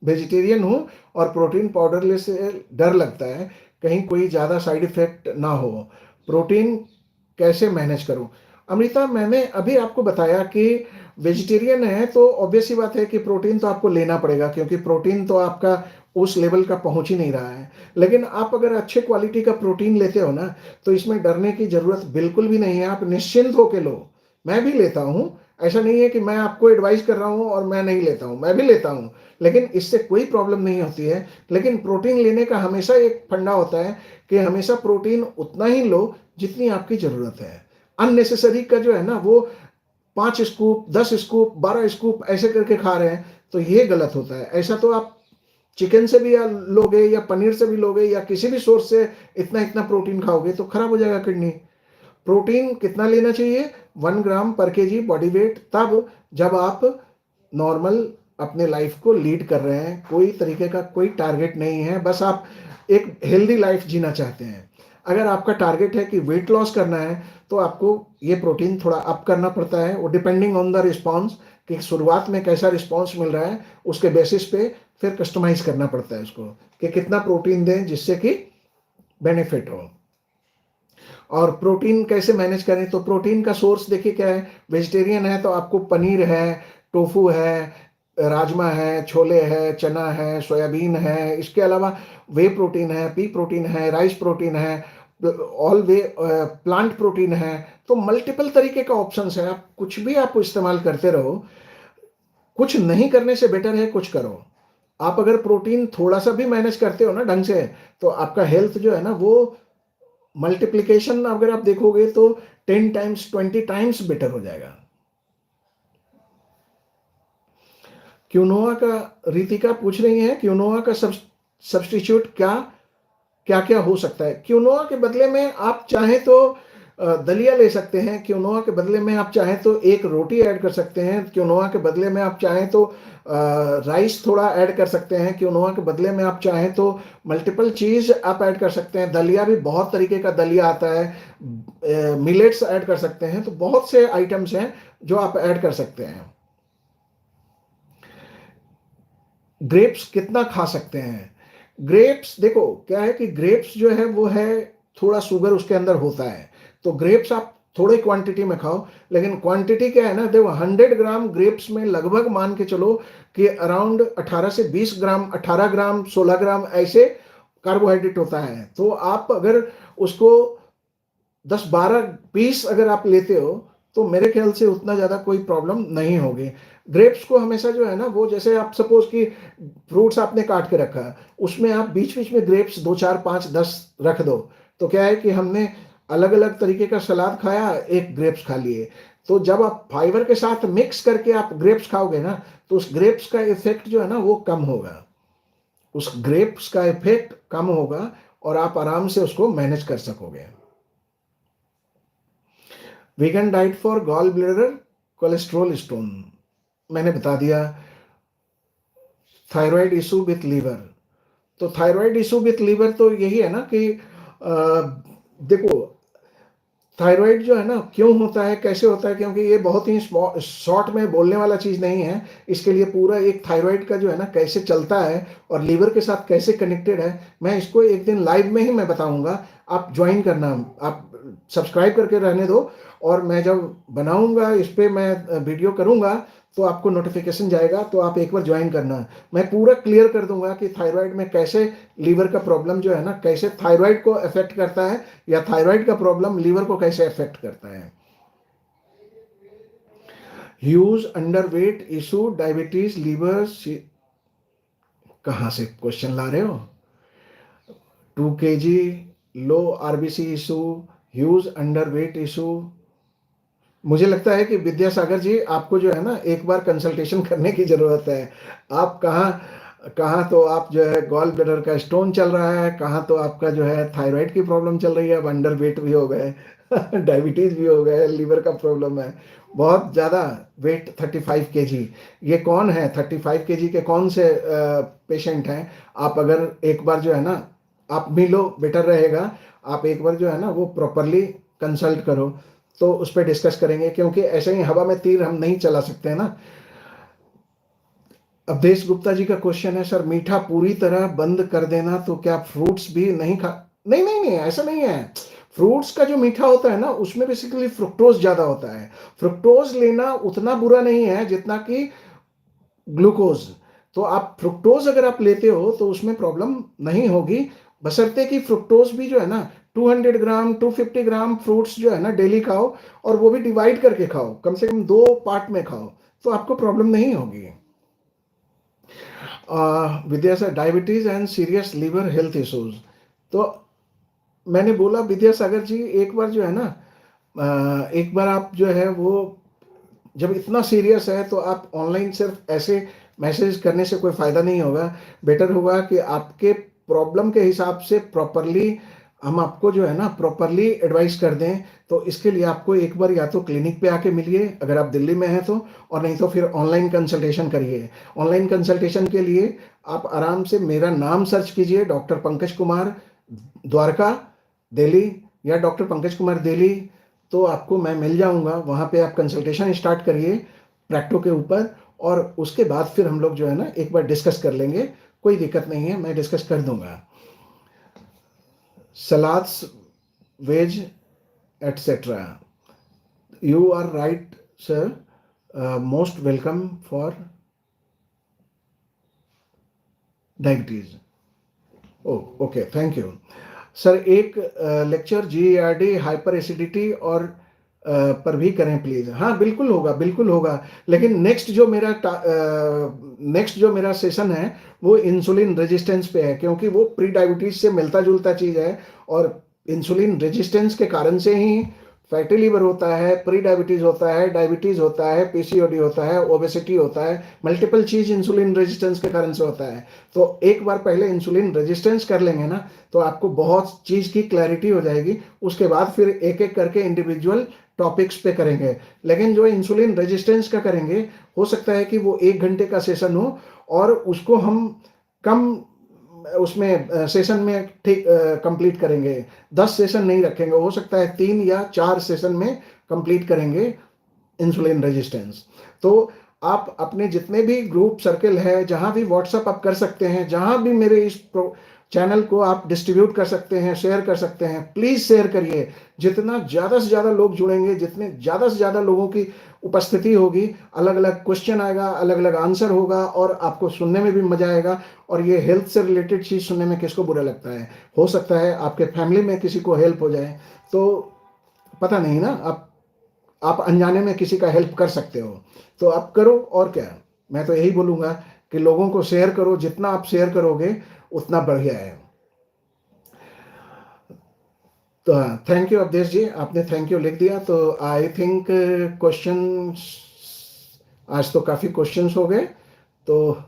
वेजिटेरियन हूँ और प्रोटीन पाउडर लेने से डर लगता है कहीं कोई ज़्यादा साइड इफेक्ट ना हो, प्रोटीन कैसे मैनेज करूँ। अमृता, मैंने अभी आपको बताया कि वेजिटेरियन है तो ऑब्वियस ही बात है कि प्रोटीन तो आपको लेना पड़ेगा, क्योंकि प्रोटीन तो आपका उस लेवल का पहुंच ही नहीं रहा है। लेकिन आप अगर अच्छे क्वालिटी का प्रोटीन लेते हो ना तो इसमें डरने की जरूरत बिल्कुल भी नहीं है, आप निश्चिंत होकर लो। मैं भी लेता हूँ, ऐसा नहीं है कि मैं आपको एडवाइस कर रहा हूँ और मैं नहीं लेता हूँ, मैं भी लेता हूँ, लेकिन इससे कोई प्रॉब्लम नहीं होती है। लेकिन प्रोटीन लेने का हमेशा एक फंडा होता है कि हमेशा प्रोटीन उतना ही लो जितनी आपकी ज़रूरत है। अननेसेसरी का जो है ना वो 5 स्कूप 10 स्कूप 12 स्कूप ऐसे करके खा रहे हैं तो ये गलत होता है। ऐसा तो आप चिकन से भी या लोगे या पनीर से भी लोगे या किसी भी सोर्स से इतना इतना प्रोटीन खाओगे तो खराब हो जाएगा किडनी। प्रोटीन कितना लेना चाहिए? 1 ग्राम पर केजी बॉडी वेट, तब जब आप नॉर्मल अपने लाइफ को लीड कर रहे हैं, कोई तरीके का कोई टारगेट नहीं है, बस आप एक हेल्दी लाइफ जीना चाहते हैं। अगर आपका टारगेट है कि वेट लॉस करना है तो आपको ये प्रोटीन थोड़ा अप करना पड़ता है, वो डिपेंडिंग ऑन द रिस्पॉन्स कि शुरुआत में कैसा रिस्पॉन्स मिल रहा है उसके बेसिस पे फिर कस्टमाइज करना पड़ता है उसको कि कितना प्रोटीन दें जिससे कि बेनिफिट हो। और प्रोटीन कैसे मैनेज करें? तो प्रोटीन का सोर्स देखिए क्या है। वेजिटेरियन है तो आपको पनीर है, टोफू है, राजमा है, छोले है, चना है, सोयाबीन है, इसके अलावा वे प्रोटीन है, पी प्रोटीन है, राइस प्रोटीन है, ऑल वे प्लांट प्रोटीन है। तो मल्टीपल तरीके का ऑप्शंस है, आप कुछ भी आप इस्तेमाल करते रहो। कुछ नहीं करने से बेटर है कुछ करो। आप अगर प्रोटीन थोड़ा सा भी मैनेज करते हो ना ढंग से तो आपका हेल्थ जो है ना वो मल्टीप्लिकेशन अगर आप देखोगे तो 10 टाइम्स 20 टाइम्स बेटर हो जाएगा। क्यूनोआ का रितिका पूछ रही है, क्यूनोआ का सब्स्टिट्यूट क्या क्या क्या हो सकता है? क्यूनोआ के बदले में आप चाहें तो दलिया ले सकते हैं, क्यूनोआ के बदले में आप चाहें तो एक रोटी ऐड कर सकते हैं, क्यूनोआ के बदले में आप चाहें तो राइस थोड़ा ऐड कर सकते हैं, क्यूनोआ के बदले में आप चाहें तो मल्टीपल चीज़ आप ऐड कर सकते हैं। दलिया भी बहुत तरीके का दलिया आता है, मिलेट्स ऐड कर सकते हैं, तो बहुत से आइटम्स हैं जो आप ऐड कर सकते हैं। ग्रेप्स कितना खा सकते हैं? ग्रेप्स देखो क्या है कि ग्रेप्स जो है वो है थोड़ा शुगर उसके अंदर होता है, तो ग्रेप्स आप थोड़े क्वांटिटी में खाओ। लेकिन क्वांटिटी क्या है ना, देखो 100 ग्राम ग्रेप्स में लगभग मान के चलो कि अराउंड 18 से 20 ग्राम, 18 ग्राम 16 ग्राम ऐसे कार्बोहाइड्रेट होता है। तो आप अगर उसको 10 12 पीस अगर आप लेते हो तो मेरे ख्याल से उतना ज़्यादा कोई प्रॉब्लम नहीं होगी। ग्रेप्स को हमेशा जो है ना वो जैसे आप सपोज कि फ्रूट्स आपने काट के रखा है, उसमें आप बीच बीच में ग्रेप्स 2 4 5 10 रख दो, तो क्या है कि हमने अलग अलग तरीके का सलाद खाया, एक ग्रेप्स खा लिए। तो जब आप फाइबर के साथ मिक्स करके आप ग्रेप्स खाओगे ना तो उस ग्रेप्स का इफेक्ट जो है ना वो कम होगा, उस ग्रेप्स का इफेक्ट कम होगा और आप आराम से उसको मैनेज कर सकोगे। Vegan diet for gall bladder cholesterol stone मैंने बता दिया। थायराइड इशू विथ लीवर, तो थायराइड इशू विथ लीवर तो यही है ना कि देखो थायराइड जो है ना क्यों होता है कैसे होता है, क्योंकि ये बहुत ही शॉर्ट में बोलने वाला चीज़ नहीं है। इसके लिए पूरा एक थायराइड का जो है ना कैसे चलता है और लीवर के साथ कैसे कनेक्टेड है, मैं इसको एक दिन लाइव में ही मैं बताऊंगा। आप ज्वाइन करना, आप सब्सक्राइब करके रहने दो, और मैं जब बनाऊंगा इस पर मैं वीडियो करूंगा तो आपको नोटिफिकेशन जाएगा, तो आप एक बार ज्वाइन करना। मैं पूरा क्लियर कर दूंगा कि थायराइड में कैसे लीवर का प्रॉब्लम जो है ना कैसे थायराइड को अफेक्ट करता है या थायराइड का प्रॉब्लम लीवर को कैसे अफेक्ट करता है। Huge underweight issue diabetes liver, कहाँ से क्वेश्चन ला रहे हो? 2 kg low RBC issue, huge underweight issue, मुझे लगता है कि विद्यासागर जी आपको जो है ना एक बार कंसल्टेशन करने की ज़रूरत है। आप कहाँ कहाँ तो आप जो है गॉल ब्लैडर का स्टोन चल रहा है, कहाँ तो आपका जो है थायराइड की प्रॉब्लम चल रही है, अब अंडरवेट भी हो गए, डायबिटीज़ भी हो गए, लीवर का प्रॉब्लम है। बहुत ज़्यादा वेट 35 केजी। ये कौन है 35 केजी के कौन से पेशेंट हैं? आप अगर एक बार जो है ना आप मिलो बेटर रहेगा। आप एक बार जो है ना वो प्रॉपरली कंसल्ट करो, तो उस पर डिस्कस करेंगे, क्योंकि ऐसे ही हवा में तीर हम नहीं चला सकते हैं ना। अवधेश गुप्ता जी का क्वेश्चन है, सर मीठा पूरी तरह बंद कर देना तो क्या फ्रूट्स भी नहीं खा? नहीं नहीं नहीं, ऐसा नहीं है। फ्रूट्स का जो मीठा होता है ना उसमें बेसिकली फ्रुक्टोज ज्यादा होता है। फ्रुक्टोज लेना उतना बुरा नहीं है जितना कि ग्लूकोज। तो आप फ्रुक्टोज अगर आप लेते हो तो उसमें प्रॉब्लम नहीं होगी, बशर्ते कि फ्रुक्टोज भी जो है ना 200 ग्राम 250 ग्राम फ्रूट्स जो है ना डेली खाओ, और वो भी डिवाइड करके खाओ, कम से कम 2 पार्ट में खाओ, तो आपको प्रॉब्लम नहीं होगी। Vidyasagar, diabetes and serious liver health issues. तो मैंने बोला विद्यासागर जी एक बार जो है ना एक बार आप जो है वो जब इतना सीरियस है तो आप ऑनलाइन सिर्फ ऐसे मैसेज करने से कोई फ़ायदा नहीं होगा। बेटर होगा कि आपके प्रॉब्लम के हिसाब से प्रॉपरली हम आपको जो है ना प्रॉपरली एडवाइस कर दें। तो इसके लिए आपको एक बार या तो क्लिनिक पे आके मिलिए अगर आप दिल्ली में हैं तो, और नहीं तो फिर ऑनलाइन कंसल्टेशन करिए। ऑनलाइन कंसल्टेशन के लिए आप आराम से मेरा नाम सर्च कीजिए, डॉक्टर पंकज कुमार द्वारका दिल्ली, या डॉक्टर पंकज कुमार दिल्ली, तो आपको मैं मिल जाऊंगा। वहाँ पे आप कंसल्टेशन स्टार्ट करिए प्रैक्टो के ऊपर, और उसके बाद फिर हम लोग जो है ना एक बार डिस्कस कर लेंगे। कोई दिक्कत नहीं है, मैं डिस्कस कर दूंगा। Salads, veg etcetera, you are right sir, most welcome for diabetes. Okay, thank you sir. एक लेक्चर जीआरडी हाइपर एसिडिटी और पर भी करें प्लीज। हाँ बिल्कुल होगा, बिल्कुल होगा। लेकिन नेक्स्ट जो मेरा सेशन है वो इंसुलिन रेजिस्टेंस पे है, क्योंकि वो प्री डायबिटीज से मिलता जुलता चीज है। और इंसुलिन रेजिस्टेंस के कारण से ही फैटी लीवर होता है, प्री डायबिटीज होता है, डायबिटीज होता है, पीसीओडी होता है, ओबेसिटी होता है। मल्टीपल चीज इंसुलिन रेजिस्टेंस के कारण से होता है। तो एक बार पहले इंसुलिन रेजिस्टेंस कर लेंगे ना तो आपको बहुत चीज की क्लैरिटी हो जाएगी। उसके बाद फिर एक एक करके इंडिविजुअल टॉपिक्स पे करेंगे। लेकिन जो इंसुलिन रेजिस्टेंस का करेंगे, हो सकता है कि वो 1 घंटे का सेशन हो, और उसको हम कम उसमें सेशन में ठीक कंप्लीट करेंगे। 10 सेशन नहीं रखेंगे, हो सकता है 3 या 4 सेशन में कंप्लीट करेंगे इंसुलिन रेजिस्टेंस। तो आप अपने जितने भी ग्रुप सर्कल है, जहां भी व्हाट्सएप आप कर सकते हैं, जहां भी मेरे इस चैनल को आप डिस्ट्रीब्यूट कर सकते हैं, शेयर कर सकते हैं, प्लीज शेयर करिए। जितना ज़्यादा से ज़्यादा लोग जुड़ेंगे, जितने ज़्यादा से ज़्यादा लोगों की उपस्थिति होगी, अलग अलग क्वेश्चन आएगा, अलग अलग आंसर होगा, और आपको सुनने में भी मजा आएगा। और ये हेल्थ से रिलेटेड चीज़ सुनने में किसको बुरा लगता है? हो सकता है आपके फैमिली में किसी को हेल्प हो जाए, तो पता नहीं ना, आप अनजाने में किसी का हेल्प कर सकते हो, तो आप करो। और क्या, मैं तो यही बोलूँगा कि लोगों को शेयर करो, जितना आप शेयर करोगे उतना बढ़िया है। तो थैंक यू अवधेश जी, आपने थैंक यू लिख दिया। तो आई थिंक क्वेश्चन, आज तो काफ़ी क्वेश्चंस हो गए, तो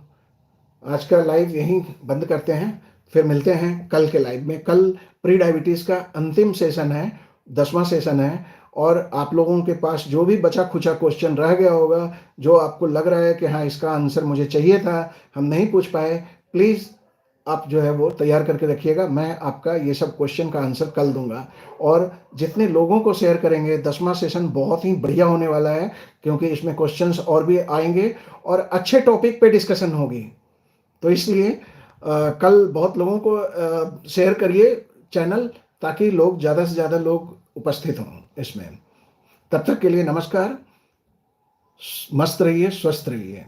आज का लाइव यहीं बंद करते हैं। फिर मिलते हैं कल के लाइव में। कल प्री डायबिटीज़ का अंतिम सेशन है, 10वां सेशन है। और आप लोगों के पास जो भी बचा खुचा क्वेश्चन रह गया होगा, जो आपको लग रहा है कि हाँ इसका आंसर मुझे चाहिए था, हम नहीं पूछ पाए, प्लीज़ आप जो है वो तैयार करके रखिएगा। मैं आपका ये सब क्वेश्चन का आंसर कल दूंगा। और जितने लोगों को शेयर करेंगे, 10वां सेशन बहुत ही बढ़िया होने वाला है, क्योंकि इसमें क्वेश्चंस और भी आएंगे और अच्छे टॉपिक पे डिस्कशन होगी। तो इसलिए कल बहुत लोगों को शेयर करिए चैनल, ताकि लोग ज़्यादा से ज़्यादा लोग उपस्थित हों इसमें। तब तक के लिए नमस्कार, मस्त रहिए, स्वस्थ रहिए।